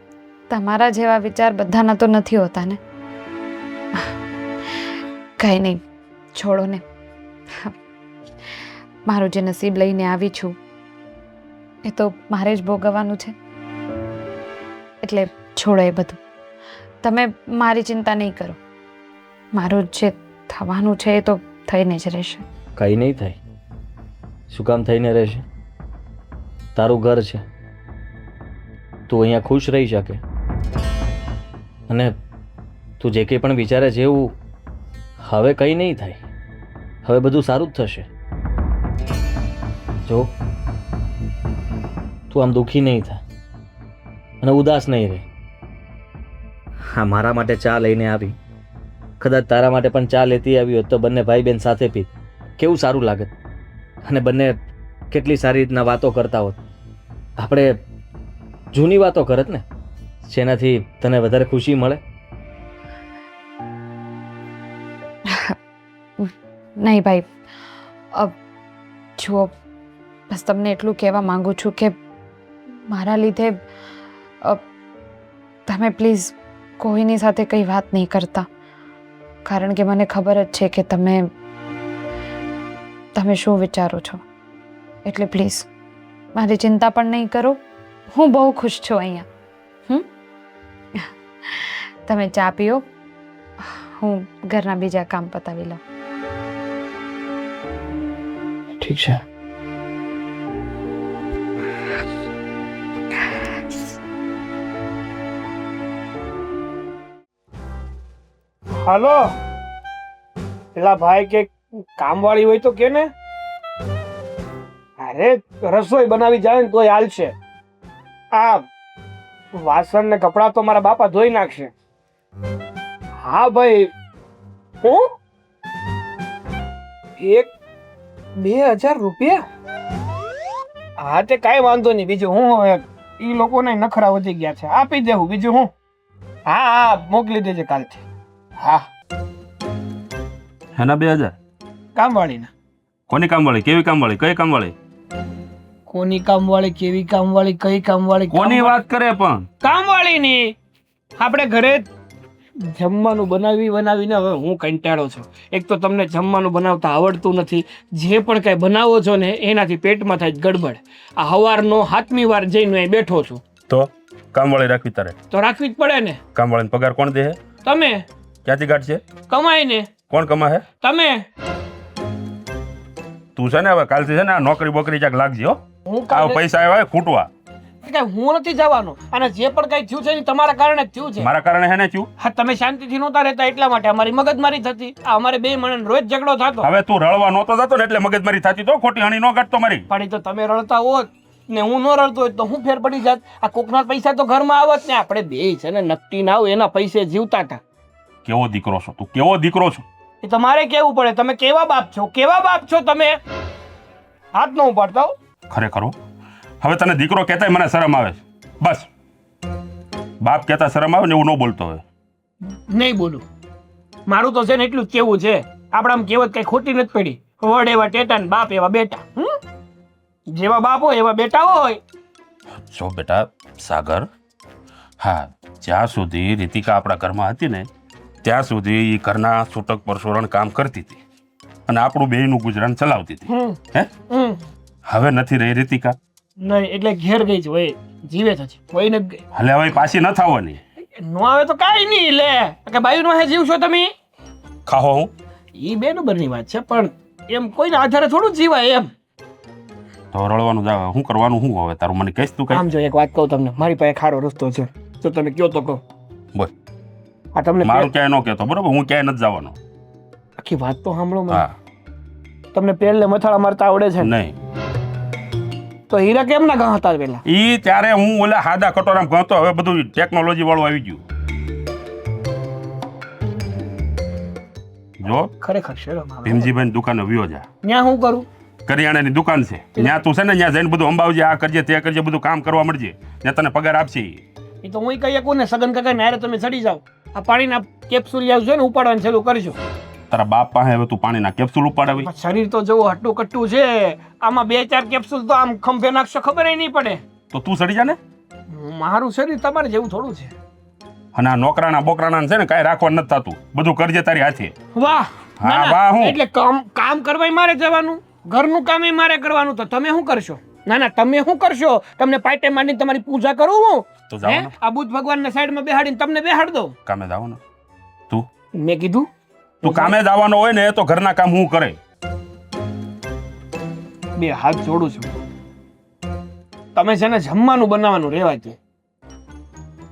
તમારા જેવા વિચાર બધાના તો નથી હોતા ને. કંઈ નહીં, છોડો ને. મારું જે નસીબ લઈને આવી છું એ તો મારે જ ભોગવવાનું છે, એટલે છોડો એ બધું. તમે મારી ચિંતા નહીં કરો, મારું જે થવાનું છે એ તો થઈને જ રહેશે. કંઈ નહીં થાય. શું કામ થઈને રહેશે? તારું ઘર છે, તું અહીંયા ખુશ રહી શકે અને તું જે કંઈ પણ વિચારે છે એવું હવે કંઈ નહીં થાય. હવે બધું સારું જ થશે. જો તું આમ દુઃખી નહીં થાય અને ઉદાસ નહીં રહે. હા, મારા માટે ચા લઈને આવી, કદાચ તારા માટે પણ ચા લેતી આવી હોત તો બંને ભાઈ બહેન સાથે પીત, કેવું સારું લાગત. અને બંને કેટલી સારી રીતના વાતો કરતા હોત. આપણે જૂની વાતો કરત ને, જેનાથી તને વધારે ખુશી મળે. નહીં ભાઈ, જુઓ, બસ તમને એટલું કહેવા માંગુ છું કે મારા લીધે તમે પ્લીઝ કોઈની સાથે કંઈ વાત નહીં કરતા, કારણ કે મને ખબર જ છે કે તમે શું વિચારો છો. એટલે પ્લીઝ મારી ચિંતા પણ નહીં કરો. હું બહુ ખુશ છું અહીંયા. તમે ચા પીઓ, હું ઘરના બીજા કામ પતાવી લઉં. ઠીક છે. હાલો, પેલા ભાઈ કે કામવાળી હોય તો કે ને. અરે રસોઈ બનાવી જાય ને તોય હાલશે. આ વાસણ ને કપડાં તો મારા બાપા ધોઈ નાખશે. હા ભાઈ, હું 1-2 હજાર રૂપિયા? હા, તે કાંઈ વાંધો નહીં. બીજું હું, એ લોકોને નખરા વધી ગયા છે, આપી દેવું. બીજું હું. હા હા, મોકલી દેજે કાલથી. હા. એના 2000? કામવાળીના. કોની કામવાળી? કેવી કામવાળી? કઈ કામવાળી? કોની કામવાળી? કેવી કામવાળી? કઈ કામવાળી? કોની વાત કરે પણ? કામવાળીની. આપણે ઘરે જમવાનું બનાવીને હવે હું કંટાળો છું. એક તો તમને જમવાનું બનાવતા આવડતું નથી. જે પણ કાંઈ બનાવો છો ને એનાથી પેટમાં થાય ગડબડ. આ હવારનો 7મી વાર જઈને અહીં બેઠો છું. તો કામવાળી રાખવી તારે? તો રાખવી જ પડે ને. કામવાળીને પગાર કોણ દે? તમે. ક્યાંથી કાઢશે? કમાય ને. કોણ કમાશે? તમે. તું છે ને હવે કાલથી છે ને આ નોકરી બોકરી ક્યાંક લાગજી હો. હું આ પૈસા આવ્યા ખૂટવા. હું નથી જવાનો, અને જે પણ કઈ થયું છે એ તમારા કારણે જ થયું છે. મારા કારણે હે ને થયું? હા, તમે શાંતિથી નહોતા રહેતા એટલા માટે અમારી મગજમારી થતી. આ અમારે બે મણન રોજ ઝઘડો થતો. હવે તું રળવા નહોતો જતો ને એટલે મગજમારી થતી. તો ખોટી હણી નો કાઢતો મારી. પણ તો તમે રડતા હોત ને હું ન રડતો હોય તો હું ફેર પડી જાત. આ કોકના પૈસા તો ઘરમાં આવત ને. આપણે બે છે ને નકટી ના એના પૈસે જીવતા હતા. કેવો દીકરો છો તું? કેવો દીકરો છો? એ તમારે કેવું પડે. તમે કેવા બાપ છો? કેવા બાપ છો તમે? હાથ ન ઉપાડતા હો. ખરેખર હો. હવે તને દીકરો કહેતાય મને શરમ આવે છે. બસ, બાપ કહેતા શરમ આવે ને એવું ન બોલતો હોય. નહીં બોલું. મારું તો છે ને એટલું જ કેવું છે. આપણામાં કહેવત કઈ ખોટી નથી પડી. વડ એવા ટેટા ને બાપ એવા બેટા. જેવા બાપ હોય એવા બેટા હોય. જો બેટા સાગર, હા, જ્યાં સુધી રીતિકા આપણા ઘરમાં હતી ને ત્યાં સુધી એ ઘરના છૂટક પરસોરણ કામ કરતી હતી અને આપણું બેયનું ગુજરાન ચલાવતી હતી. હે, હવે નથી રહી રીતિકા. નહીં એટલે ઘેર ગઈ છે હોય જીવે છે હોય ને ગઈ હલે હવે પાછી ન થવાની. નો આવે તો કાંઈ નહીં લે કે બાયું નો હે જીવશો તમે ખાહો હું ઈ બે નંબરની વાત છે પણ એમ કોઈના આધારે થોડું જીવાય એમ તો રળવાનું શું કરવાનું શું હવે તારું મને કહીશ તું કઈ. આમ જો એક વાત કહું તમને મારી પાસે ખારો રસ્તો છે જો તમે કયો તો કહો બોલ. આ તમને મારું ક્યાંય ન કહેતો બરોબર, હું ક્યાંય નથી જવાનો. આખી વાત તો સાંભળો મને. હા, તમને પેલે મથાળા મારતા આવડે છે નહીં તો હીરા કેમ ના ગા હતા પેલા ઈ ત્યારે હું ઓલા હાદા કટોરામ ગણતો, હવે બધું ટેકનોલોજી વાળું આવી ગયું. જો ખરેખર શરમ આવે ભીમજીભાઈ દુકાને વ્યો જા, ત્યાં હું કરું કરિયાણાની દુકાન છે ત્યાં તું છે ને ત્યાં જઈને બધું અંબાવજે, આ કરજે તે કરજે, બધું કામ કરવા મળજે, ત્યાં તને પગાર આપશે ઈ. એ તો હું કહીએ કોને સગન કાકા ને હારે તમે ચડી જાઓ આ પાણીના કેપ્સ્યુલ આવજો ને ઉપાડવાનું ચાલુ કરજો તારા બાપ પાસે હવે તું પાણીના કેપ્સ્યુલ ઉપાડાવી. શરીર તો જવું હટ્ટું કટ્ટું છે આમાં 2-4 કેપ્સ્યુલ તો આમ ખંભે નાખશો ખબર નહીં પડે તો તું સડી જા ને. મારું શરીર તમારે જેવું થોડું છે અને આ નોકરાના બોકરાના છે ને કાંઈ રાખવાનું નથી થતું, બધું કરજે તારી હાથે. વાહ હા, ના, ના, વાહ હું? એટલે કામ કરવાય મારે જવાનું ઘરનું કામ મારે કરવાનું તો તમે શું કરશો ના ના તમે શું કરશો તમને પાટે માંડીને તમારી પૂજા કરું હું તો જાઓ હે? ને. આ બુદ્ધ ભગવાનના સાઈડમાં બેહાડીને તમને બેહાડ દઉં કામે જવાનું તું મેં કીધું તું કામે જવાનો હોય ને તો ઘરના કામ હું કરે. બે હાથ જોડું છું તમે છે ને જમવાનું બનાવવાનું રહેવા દે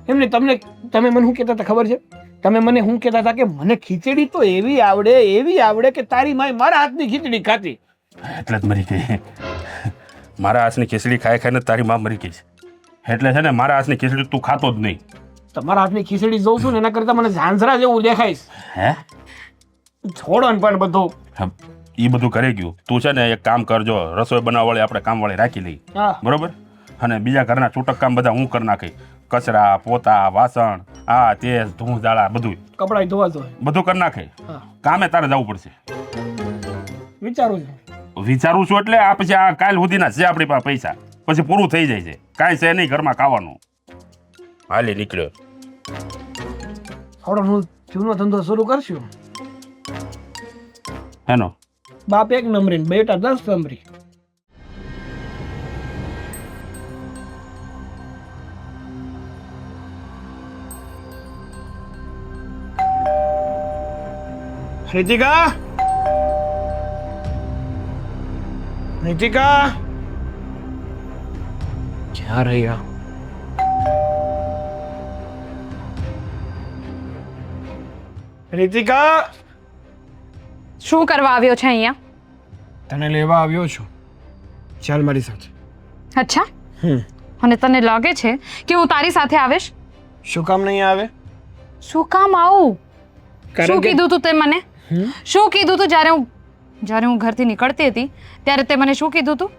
એમને તમે મને શું કહેતા હતા ખબર છે તમે મને શું કહેતા હતા કે મને ખીચડી તો એવી આવડે કે તારી માય મારા હાથની ખીચડી ખાતી એટલે જ મરી ગઈ. મારા હાથની ખીચડી ખાઈ ખાઈને તારી માં મરી ગઈ છે, એટલે છે ને મારા હાથની ખીચડી તું ખાતો જ નહીં. તમારા હાથની ખીચડી જોઉં છું ને એના કરતા મને ઝાંઝરા જેવું દેખાઈશ હે, છોડો ને પણ બધું એ બધું કરી ગયું. તું છે ને એક કામ કરજો, રસોઈ બનાવવાળી આપણે કામવાળી રાખી લઈ, હા બરોબર? અને બીજા ઘરના છૂટક કામ બધા હું કરી નાખી, કચરા પોતા વાસણ આ તે ધૂળ દાળા બધું કપડાં ધોવા જોઈએ બધું કરી નાખે. હા કામે તારે જવું પડશે. વિચારું છું વિચારું છું એટલે આ પછી આ કાલ સુધીના છે આપણી પાસે પૈસા, પછી પૂરું થઈ જાય છે, કાંઈ છે નહીં ઘરમાં ખાવાનું. હાલી નીકળ્યો. થોડો હું જૂનો ધંધો શરૂ કરશું હેનો બાપ 1 નંબરી ને બેટા 10 નંબરી રીતિકા ક્યાં રહ્યા રીતિકા શું કરવા આવ્યો છે અહીંયા? તને લેવા આવ્યો છું ચાલ મારી સાથે અચ્છા, અને તને લાગે છે કે હું તારી સાથે આવીશ? શું કામ નહીં આવે શું કામ આવું? કારણ શું કે- કીધું તું તે મને? શું કીધું તું જ્યારે હું ઘરથી નીકળતી હતી ત્યારે તે મને શું કીધું તું?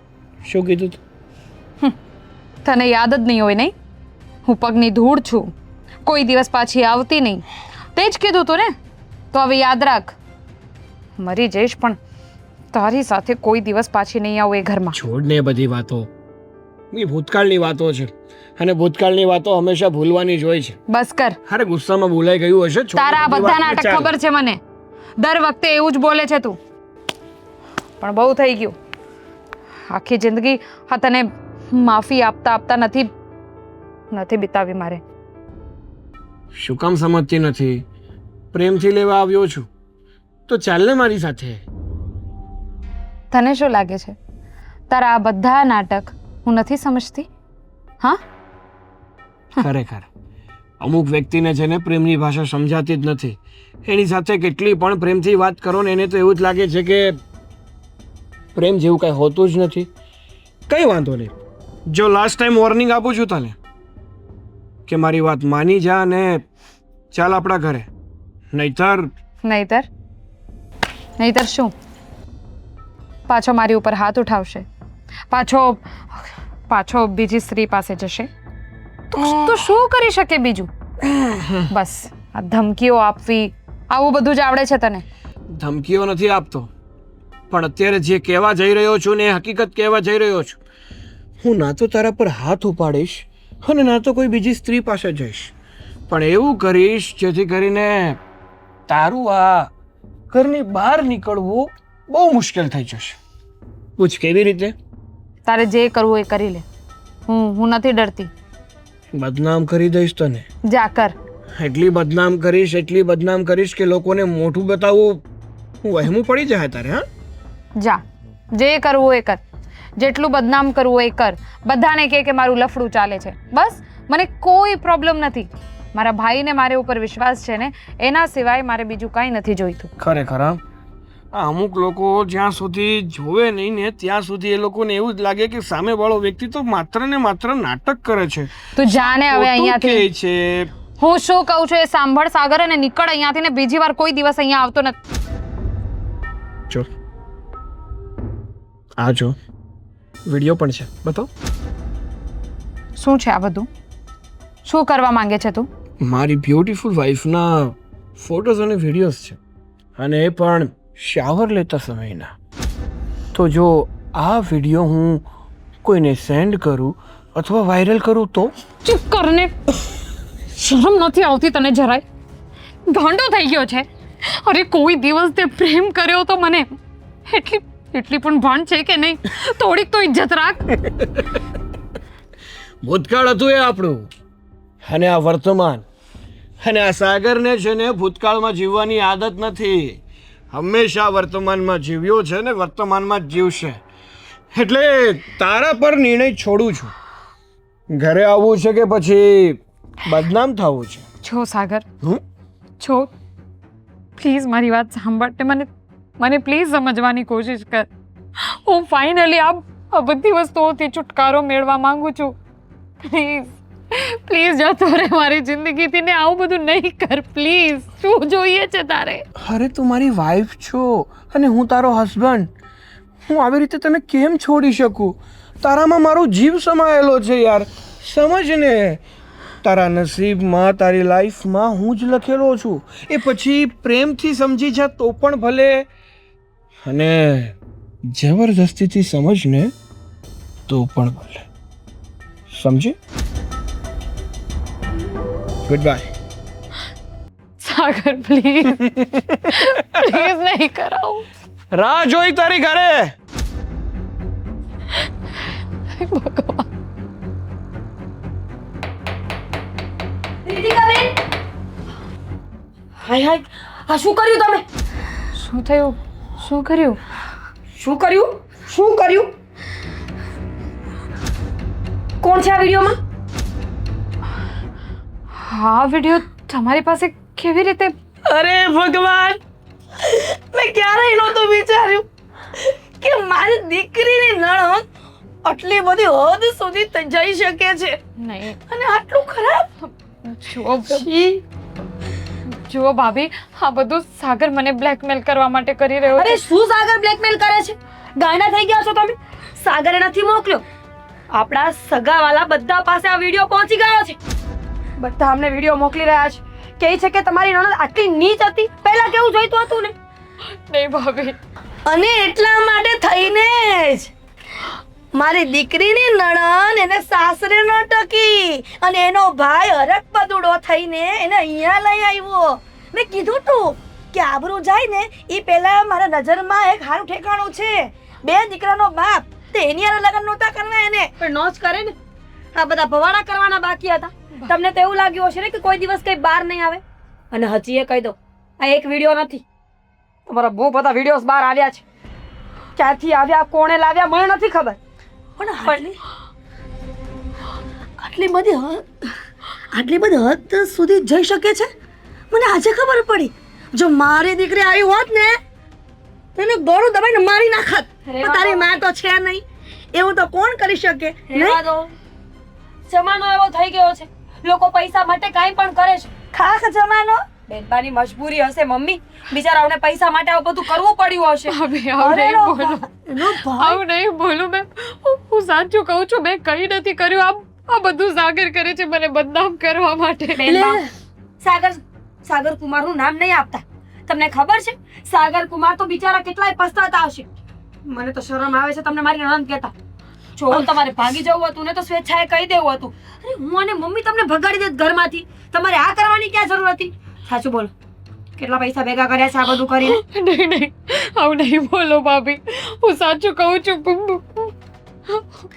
શું કીધું તું તને યાદ જ નહીં હોય નહીં? હું પગની ધૂળ છું, કોઈ દિવસ પાછી આવતી નહીં, તે જ કીધું તું ને? તો હવે યાદ રાખ, મરી જઈશ પણ તારી સાથે કોઈ દિવસ પાછી નહીં આવું એ ઘરમાં. છોડ ને બધી વાતો એ ભૂતકાળની વાતો છે અને ભૂતકાળની વાતો હંમેશા ભૂલવાની જ હોય છે બસ કર, અરે ગુસ્સામાં ભૂલાઈ ગયું હશે છોડ તારા આ બધી બધા વાતને નાટક ચાલ. ખબર છે મને, દર વખતે એવું જ બોલે છે તું, પણ બહુ થઈ ગયું. આખી જિંદગી હા તને માફી આપતા આપતા નથી બિતાવી મારે. શું કામ સમજતી નથી? પ્રેમથી લેવા આવ્યો છું તો ચાલ ને મારી સાથે. તને શું લાગે છે તારા આ બધા નાટક હું નથી સમજતી? હા, ખરેખર અમુક વ્યક્તિને છે ને પ્રેમની ભાષા સમજાતી જ નથી. એની સાથે કેટલી પણ પ્રેમથી વાત કરો ને એને તો એવું જ લાગે છે કે પ્રેમ જેવું કાંઈ હોતું જ નથી. કંઈ વાંધો નહીં, જો લાસ્ટ ટાઈમ વોર્નિંગ આપું છું તને કે મારી વાત માની જા ને ચાલ આપણા ઘરે, નહીતર શું? પાછો મારી ઉપર હાથ ઉઠાવશે, પાછો બીજી સ્ત્રી પાસે જશે તો શું કરી શકે બીજું? બસ આ ધમકીઓ આપવી આવું બધું જ આવડે છે તને? ધમકીઓ નથી આપતો, પણ અત્યારે જે કહેવા જઈ રહ્યો છું ને એ હકીકત કહેવા જઈ રહ્યો છું. હું ના તો તારા પર હાથ ઉપાડીશ અને ના તો કોઈ બીજી સ્ત્રી પાસે જઈશ, પણ એવું કરીશ જેથી કરીને તારું આ ઘરની બહાર નીકળવું બહુ મુશ્કેલ થઈ જશે. પૂછ કેવી રીતે? તારે જે કરવું એ કરી લે. હું નથી ડરતી. બદનામ કરી દઈશ તને. જા કર. એટલી બદનામ કરીશ કે લોકોને મોઢું બતાવવું હું વહેમું પડી જાય તારે. હા, જા, જે કરવું એ કર. જેટલું બદનામ કરવું એ કર. બધાને કહે કે મારું લફડું ચાલે છે. બસ, મને કોઈ પ્રોબ્લેમ નથી. મારા ભાઈને મારે ઉપર વિશ્વાસ છે ને, એના સિવાય મારે બીજું કાંઈ નથી જોઈતું. ખરેખર આ અમુક લોકો જ્યાં સુધી જોવે નહીં ને ત્યાં સુધી એ લોકોને એવું જ લાગે કે સામેવાળો વ્યક્તિ તો માત્ર ને માત્ર નાટક કરે છે. તું જાને હવે ખોટું અહીંયાથી. કહે છે. હું શું કહું છું એ સાંભળ સાગર, અને નીકળ અહીંયાથી ને બીજી વાર કોઈ દિવસ અહીંયા આવતો નથી. જો આ જો વિડીયો પણ છે, બતાવ. શું છે આ બધું? શું કરવા માંગે છે તું? મારી બ્યુટીફુલ વાઈફના ફોટોઝ અને વિડીયોઝ છે, અને એ પણ શાવર લેતા સમયના. તો જો આ વિડીયો હું કોઈને સેન્ડ કરું અથવા વાયરલ કરું તો? ચૂપ કરને. શરમ નથી આવતી તને જરાય? ગાંડો થઈ ગયો છે? અરે કોઈ દિવસ તે પ્રેમ કર્યો તો મને એટલી પણ ભાન છે કે નહીં? થોડીક તો ઇજ્જત રાખ. ભૂતકાળ હતું એ આપણું, અને આ વર્તમાન. અને આ સાગરને છે ને ભૂતકાળમાં જીવવાની આદત નથી. હંમેશા વર્તમાનમાં જીવ્યો છે ને વર્તમાનમાં જ જીવશે. એટલે તારા પર નિર્ણય છોડું છું. ઘરે આવવું છે કે પછી બદનામ થવું છે? છો સાગર, હું છો. પ્લીઝ મારી વાત સાંભળ. મને પ્લીઝ સમજવાની કોશિશ કર. હું ફાઇનલી આ બધી વસ્તુઓથી છુટકારો મેળવા માંગુ છું. પ્લીઝ જતો રહે મારી જિંદગીથી ને આવું બધું નહીં કર પ્લીઝ. શું જોઈએ છે તારે? અરે તું મારી વાઈફ છો અને હું તારો હસબન્ડ. હું આવી રીતે તને કેમ છોડી શકું? તારામાં મારો જીવ સમાયેલો છે યાર, સમજ ને. તારા નસીબમાં, તારી લાઈફમાં હું જ લખેલો છું. એ પછી પ્રેમથી સમજી જા તો પણ ભલે, અને જબરદસ્તીથી સમજ ને તો પણ ભલે. સમજી? Good bye. Sagar please please નહીં કરાવું. રાહ જોઈ તારી ઘરે. ભગવાન. રીતિકાબેન! હાય હાય, આ શું કર્યું તમે? શું થયું? શું કર્યું? શું કર્યું? શું કર્યું? કોણ છે આ વિડીયોમાં? હા, વિડીયો તમારી પાસે કેવી રીતે? અરે ભગવાન, મેં ક્યારેય નહોતું વિચાર્યું કે મારી દીકરીની નણંદ આટલી બધી હદ સુધી જઈ શકે છે, નહીં. અને આટલું ખરાબ. જુઓ ભાભી, આ બધું સાગર મને બ્લેકમેલ કરવા માટે કરી રહ્યો અરે છે. શું સાગર બ્લેકમેલ કરે છે? ગાંડા થઈ ગયા છો તમે? સાગરે નથી મોકલ્યો. આપણા સગાવાલા બધા પાસે આ વિડીયો પહોંચી ગયો છે. બધા અમને વિડીયો મોકલી રહ્યા છે. કહે છે કે તમારી નણંદ આટલી નીચ હતી. પહેલા કેવું જોઈતું હતું ને? નહીં ભાભી. અને એટલા માટે થઈને જ મારી દીકરીની નણંદ એને સાસરે ન ટકી, અને એનો ભાઈ હરક પદુડો થઈને એને અહીંયા લઈ આવ્યો. મેં કીધું તું કે આબરૂ જાય ને એ પહેલા મારા નજરમાં એક હારું ઠેકાણું છે. બે દીકરાનો બાપ, તે એની હારે લગ્ન નહોતા કરવા એને. પણ નો જ કરે ને. આ બધા ભવાડા કરવાના બાકી હતા. તમને તો એવું લાગ્યું હશે ને કે કોઈ દિવસ કઈ બહાર નહીં આવે. અને હજી એ કહી દો, આ એક વિડીયો નથી, તમારા બહુ બધા વિડીયોઝ બહાર આવ્યા છે. ક્યાંથી આવ્યા, કોણે લાવ્યા, મને નથી ખબર. પણ આટલી બધી હદ સુધી જઈ શકે છે મને આજે ખબર પડી. જો મારી દીકરી આવી હોત ને તો એને ગળું દબાઈને મારી નાખત. પણ તારી માં તો છે નહીં, એવું તો કોણ કરી શકે? રહેવા દો. જમાનો એવો થઈ ગયો છે, લોકો પૈસા માટે કાંઈ પણ કરે છે. ખાખ જમાનો. બેનપાની મજબૂરી હશે મમ્મી, બિચારાઓને પૈસા માટે આવું બધું કરવું પડ્યું હશે. ભાભી, આવું અરે નહીં બોલો. એનો ભાઈ આવું નહીં બોલું મેં. હું સાચું કહું છું, મેં કંઈ નથી કર્યું. આ બધું સાગર કરે છે મને બદનામ કરવા માટે. બેનપા, સાગર કુમારનું નામ નહીં આપતા. તમને ખબર છે સાગર કુમાર તો બિચારા કેટલાય પસ્તાતા હશે. મને તો શરમ આવે છે તમને મારી નણંદ કહેતા. જો તમારે ભાગી જવું હતું ને તો સ્વેચ્છાએ કહી દેવું હતું. અરે હું અને મમ્મી તમને ભગાડી દેત ઘરમાંથી. તમારે આ કરવાની ક્યાં જરૂર હતી? સાચું બોલો, કેટલા પૈસા ભેગા કર્યા છે આ બધું કરીને? નહીં નહીં, આવું નહીં બોલો ભાભી, હું સાચું કહું છું.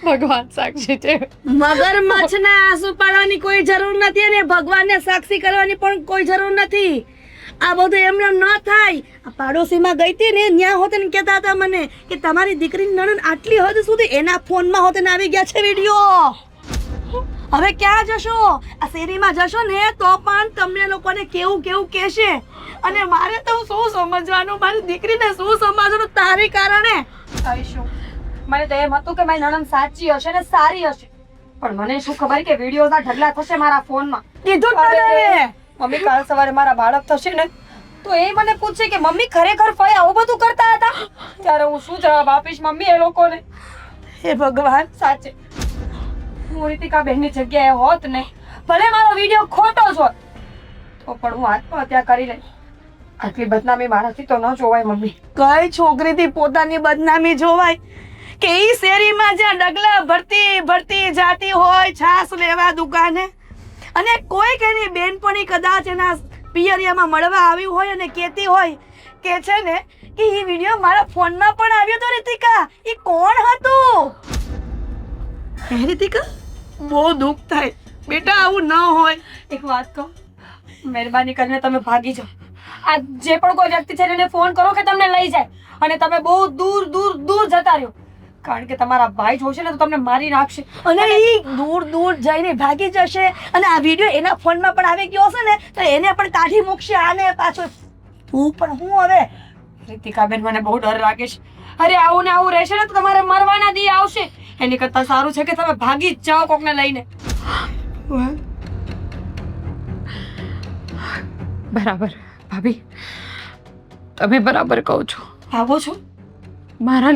ભગવાન સાક્ષી છે. મગરમચ્છના આંસુ પાડવાની કોઈ જરૂર નથી અને ભગવાનને સાક્ષી કરવાની પણ કોઈ જરૂર નથી. આ બધું એમને ન થાય. આ પાડોશીમાં ગઈ હતી ને ત્યાં હોતે ને કહેતા હતા મને કે તમારી દીકરીની નણંદ આટલી હદ સુધી એના ફોનમાં હોતે ને આવી ગયા છે વિડીયો. હવે ક્યાં જશો? આ શેરીમાં જશો ને તો પણ તમને લોકોને કેવું કેવું કહેશે. અને મારે તો શું સમજવાનું, મારી દીકરીને શું સમજવાનું તારી કારણે? આવીશું. મને તો એમ હતું કે મારી નણંદ સાચી હશે ને સારી હશે, પણ મને શું ખબર કે વિડીયોના ઢગલા થશે મારા ફોનમાં. કીધું જ ન હવે. મમ્મી કાલ સવારે મારા બાળક થશે ને તો એ મને પૂછશે કે મમ્મી ખરેખર ફઈ આવું બધું કરતા હતા, ત્યારે હું શું જવાબ આપીશ મમ્મી એ લોકોને? હે ભગવાન, સાચે હું રીતિકા બહેનની જગ્યાએ હોત ને, ભલે મારો વિડીયો ખોટો જ હોત તો પણ હું આત્મહત્યા કરી લઈશ. આટલી બદનામી મારાથી તો ન જોવાય મમ્મી. કઈ છોકરીથી પોતાની બદનામી જોવાય કે ઈ શેરીમાં જ્યાં ડગલા ભરતી જાતી હોય છાસ લેવા દુકાને, અને કોઈક એની બેનપણી કદાચ એના પિયરિયામાં મળવા આવ્યું હોય અને કહેતી હોય કે છે ને કે ઈ વિડીયો મારા ફોનમાં પણ આવ્યો તો રીતિકા, ઈ કોણ હતું? હે રીતિકા, બહુ દુઃખ થાય બેટા, આવું ન હોય. એક વાત કહું, મહેરબાની કરીને તમે ભાગી જાઓ. આ જે પણ કોઈ વ્યક્તિ છે એને ફોન કરો કે તમને લઈ જાય, અને તમે બહુ દૂર દૂર દૂર જતા રહ્યો, કારણ કે તમારા ભાઈ જોશે ને તો તમને મારી નાખશે. અને ઈ દૂર દૂર જઈને ભાગી જશે અને આ વિડીયો એના ફોનમાં પણ આવી ગયો હશે ને તો એને પણ કાઢી મૂકશે આને પાછો. તું પણ હું હવે રીતિકાબેન, મને બહુ ડર લાગે છે. અરે આવું ને આવું રહેશે ને તો તમારે મરવાના દી આવશે. એની કરતા સારું છે કે તમે ભાગી જ જાઓ કોકને લઈને. બરાબર ભાભી, તમે બરાબર કહો છો. ભાગો છો? મારા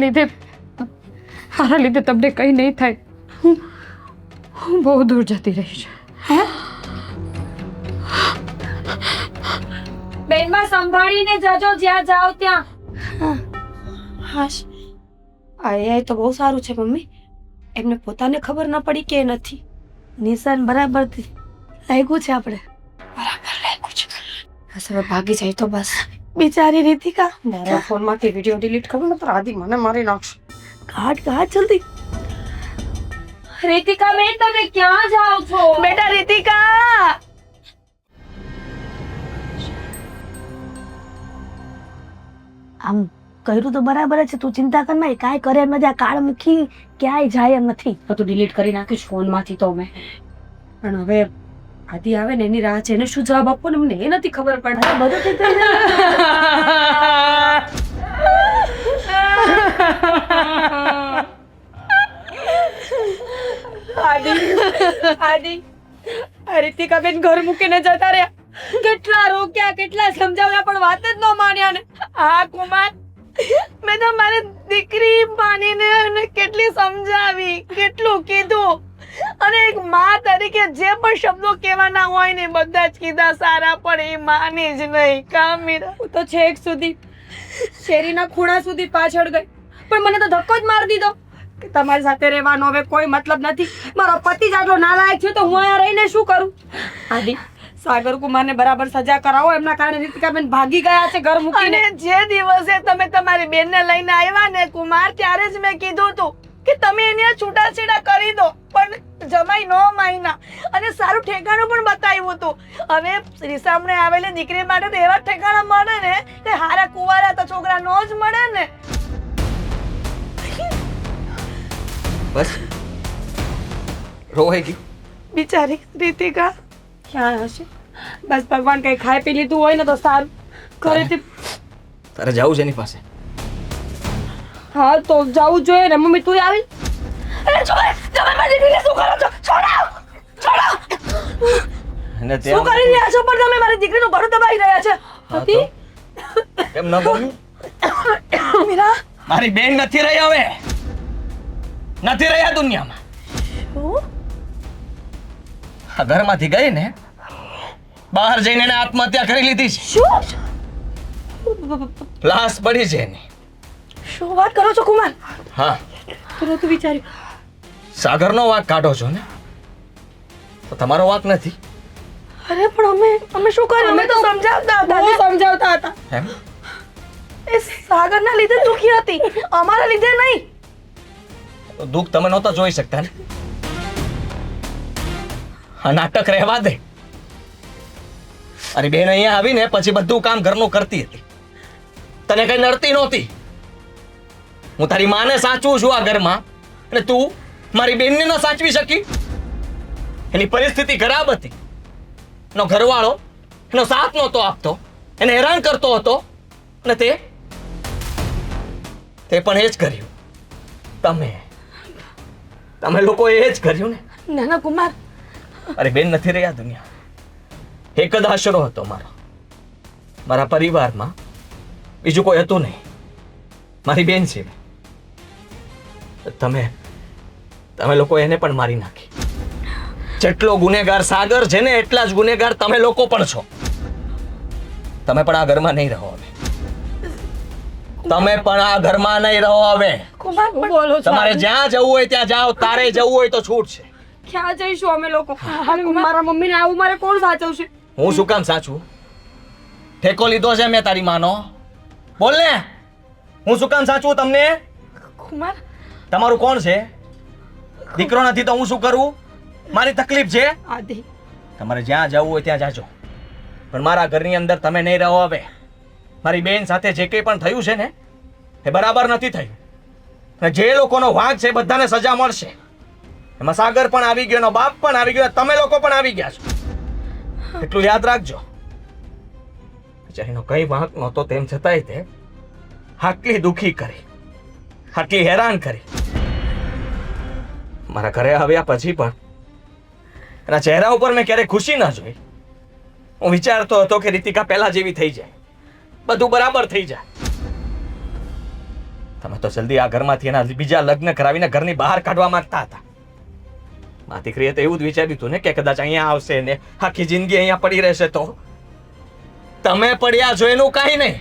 લીધે તમને કંઈ નહીં થાય. હું બહુ દૂર જતી રહી છું. બેનમાં સંભાળીને જજો જ્યાં જાઓ ત્યાં. હાશ, આ તો બહુ સારું છે મમ્મી. એમને પોતાને ખબર ન પડી કે એ નથી. નિશાન બરાબર લાગ્યું છે આપણે. બરાબર લાગ્યું છે. બસ હવે ભાગી જાય તો બસ. બિચારી રીતિકા, મારા ફોનમાંથી વિડીયો ડિલીટ કરો ને તો આદિ મને મારી નાખશે. કાઢ જલ્દી. રીતિકા બેન, તમે ક્યાં જાઓ છો? બેટા રીતિકા, આમ કર્યું તો બરાબર જ છે, તું ચિંતા કર માં. કાંઈ કરે એમ નથી. આ કાળ મુખી ક્યાંય જાય એમ નથી. બધું ડિલીટ કરી નાખ્યું ફોનમાંથી તો મેં. પણ હવે આદિ આવે ને એની રાહ છે, એને શું જવાબ આપવો ને મને એ નથી ખબર પડતી. બધું ઠીક થઈ આદિ આદિ આ રીતિકા બેન ઘર મૂકીને જતા રહ્યા. કેટલા રોક્યા, કેટલા સમજાવ્યા પણ વાત જ ન માન્યા ને. હા કુમાર, મેં તો મારી દીકરી માનીને એને કેટલી સમજાવી, કેટલું કીધું, અને એક માં તરીકે જે પણ શબ્દો કહેવાના હોય ને બધા જ કીધા સારા, પણ એ માની જ નહીં. કામીરા, હું તો છેક સુધી શેરીના ખૂણા સુધી પાછળ ગઈ, પણ મને તો ધક્કો જ મારી દીધો કે તમારી સાથે રહેવાનો હવે કોઈ મતલબ નથી. મારો પતિ જ આટલો નાલાયક છે તો હું અહીંયા રહીને શું કરું? આદિ, સાગર કુમારને બરાબર સજા કરાવો. એમના કારણે રીતિકાબેન ભાગી ગયા છે ઘર મૂકીને. અને જે દિવસે તમે તમારી બેનને લઈને આવ્યા ને કુમાર, ત્યારે જ મેં કીધું હતું કે તમે એને છૂટાછેડા કરી દો, પણ જમાઈ ન માયના અને સારું ઠેકાણું પણ બતાવ્યું હતું. હવે રીસામણે આવેલી દીકરી માટે તો એવા ઠેકાણા મળે ને કે હારા કુંવારા તો છોકરા નો જ મળે ને. બસ રોવાઈ ગયું. બિચારી રીતિકા ક્યાં હશે? બસ ભગવાન કઈ ખાઈ પી લીધું હોય ને તો સારું. ઘરેથી તારે જવું છે એની પાસે? હા તો જવું જોઈએ ને. મમ્મી તું આવી? અરે છોડ, તમે મારી દીકરીને શું કરો છો? છોડો, છોડો. અને શું કરી રહ્યા છો? પણ તમે મારી દીકરીનું ઘર દબાઈ રહ્યા છે. હતી? કેમ ન ગમ્યું? મીરા, મારી બેન નથી રહી, હવે નથી રહ્યા દુનિયામાં. શું? આ ઘરમાંથી ગઈ ને, બહાર જઈને એને આત્મહત્યા કરી લીધી છે. શું લાશ પડી છે એની. શું વાત કરો છો કુમાર? હા, તું નહોતું વિચાર્યું સાગરનો વાંક કાઢો છો ને, તો તમારો વાંક નથી અરે પણ અમે શું કર્યું? અમે તો સમજાવતા હતા બહુ ને. સમજાવતા હતા. એમ? એ સાગરના લીધે દુખી હતી, અમારા લીધે નહીં. તો દુઃખ તમે નહોતા જોઈ શકતા ને. આ નાટક રહેવા દે. અરે બેન અહીંયા આવીને પછી બધું કામ ઘરનું કરતી હતી, તને કઈ નડતી નહોતી. હું તારી માને સાચવું છું આ ઘરમાં, અને તું મારી બેનને ન સાચવી શકી. એની પરિસ્થિતિ ખરાબ હતી, એનો ઘરવાળો એનો સાથ નહોતો આપતો, એને હેરાન કરતો હતો, અને તે પણ એ જ કર્યું. તમે લોકોએ એ જ કર્યું ને. નાના કુમાર, અરે બેન નથી રહ્યા દુનિયા. એક જ આશરો હતો મારો, મારા પરિવારમાં બીજું કોઈ હતું નહીં, મારી બેન છે. તમે લોકો એને પણ મારી નાખી. જેટલો ગુનેગાર સાગર છે ને, એટલા જ ગુનેગાર તમે લોકો પણ છો. તમે પણ આ ઘરમાં નહીં રહો હવે. તમે પણ આ ઘરમાં નહીં રહો હવે. કુમાર શું બોલો છો? તમારે જ્યાં જવું હોય ત્યાં જાઓ, તારે જવું હોય તો છૂટ છે. ક્યાં જઈશું અમે લોકો? અને મારા મમ્મીને આવું મારે કોણ સાચવશે? હું શું કામ સાચું? ઠેકો લીધો છે મેં તારી માનો. બોલ ને, હું શું કામ સાચું તમને? કુમાર, તમારું કોણ છે? દીકરો નથી તો હું શું કરું? મારી તકલીફ છે. આદિ, તમારે જ્યાં જવું હોય ત્યાં જાજો, પણ મારા ઘરની અંદર તમે નહીં રહો હવે. મારી બેન સાથે જે કંઈ પણ થયું છે ને, એ બરાબર નથી થયું. અને જે લોકોનો વાંક છે બધાને સજા મળશે. એમાં સાગર પણ આવી ગયો, એનો બાપ પણ આવી ગયો, તમે લોકો પણ આવી ગયા છો. એટલું યાદ રાખજો. બિચારીનો કઈ વાંક નહોતો, તેમ છતાંય તે આટલી દુખી કરી, આટલી હેરાન કરી. મારા ઘરે આવ્યા પછી પણ એના ચહેરા ઉપર મેં ક્યારેય ખુશી ના જોઈ. હું વિચારતો હતો કે રીતિકા પહેલા જેવી થઈ જાય, બધું બરાબર થઈ જાય. તમે તો જલ્દી આ ઘરમાંથી એના બીજા લગ્ન કરાવીને ઘરની બહાર કાઢવા માંગતા હતા. મા દીકરીએ તો એવું જ વિચાર્યું હતું ને કે કદાચ અહીંયા આવશે ને આખી જિંદગી અહીંયા પડી રહેશે. તો તમે પડ્યા છો એનું કાંઈ નહીં.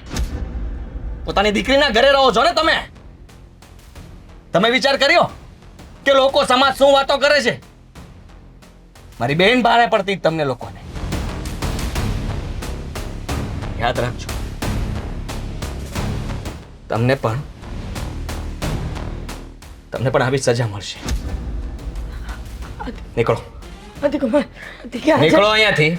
પોતાની દીકરીના ઘરે રહો છો ને તમે. તમે વિચાર કર્યો કે લોકો સમાજ શું વાતો કરે છે? મારી બેન ભારે પડતી જ તમને લોકોને. યાદ રાખજો, તમને પણ આવી સજા મળશે. નીકળો, આદિ કુમાર, આદિ ક્યાં છે? નીકળો અહીંયાથી.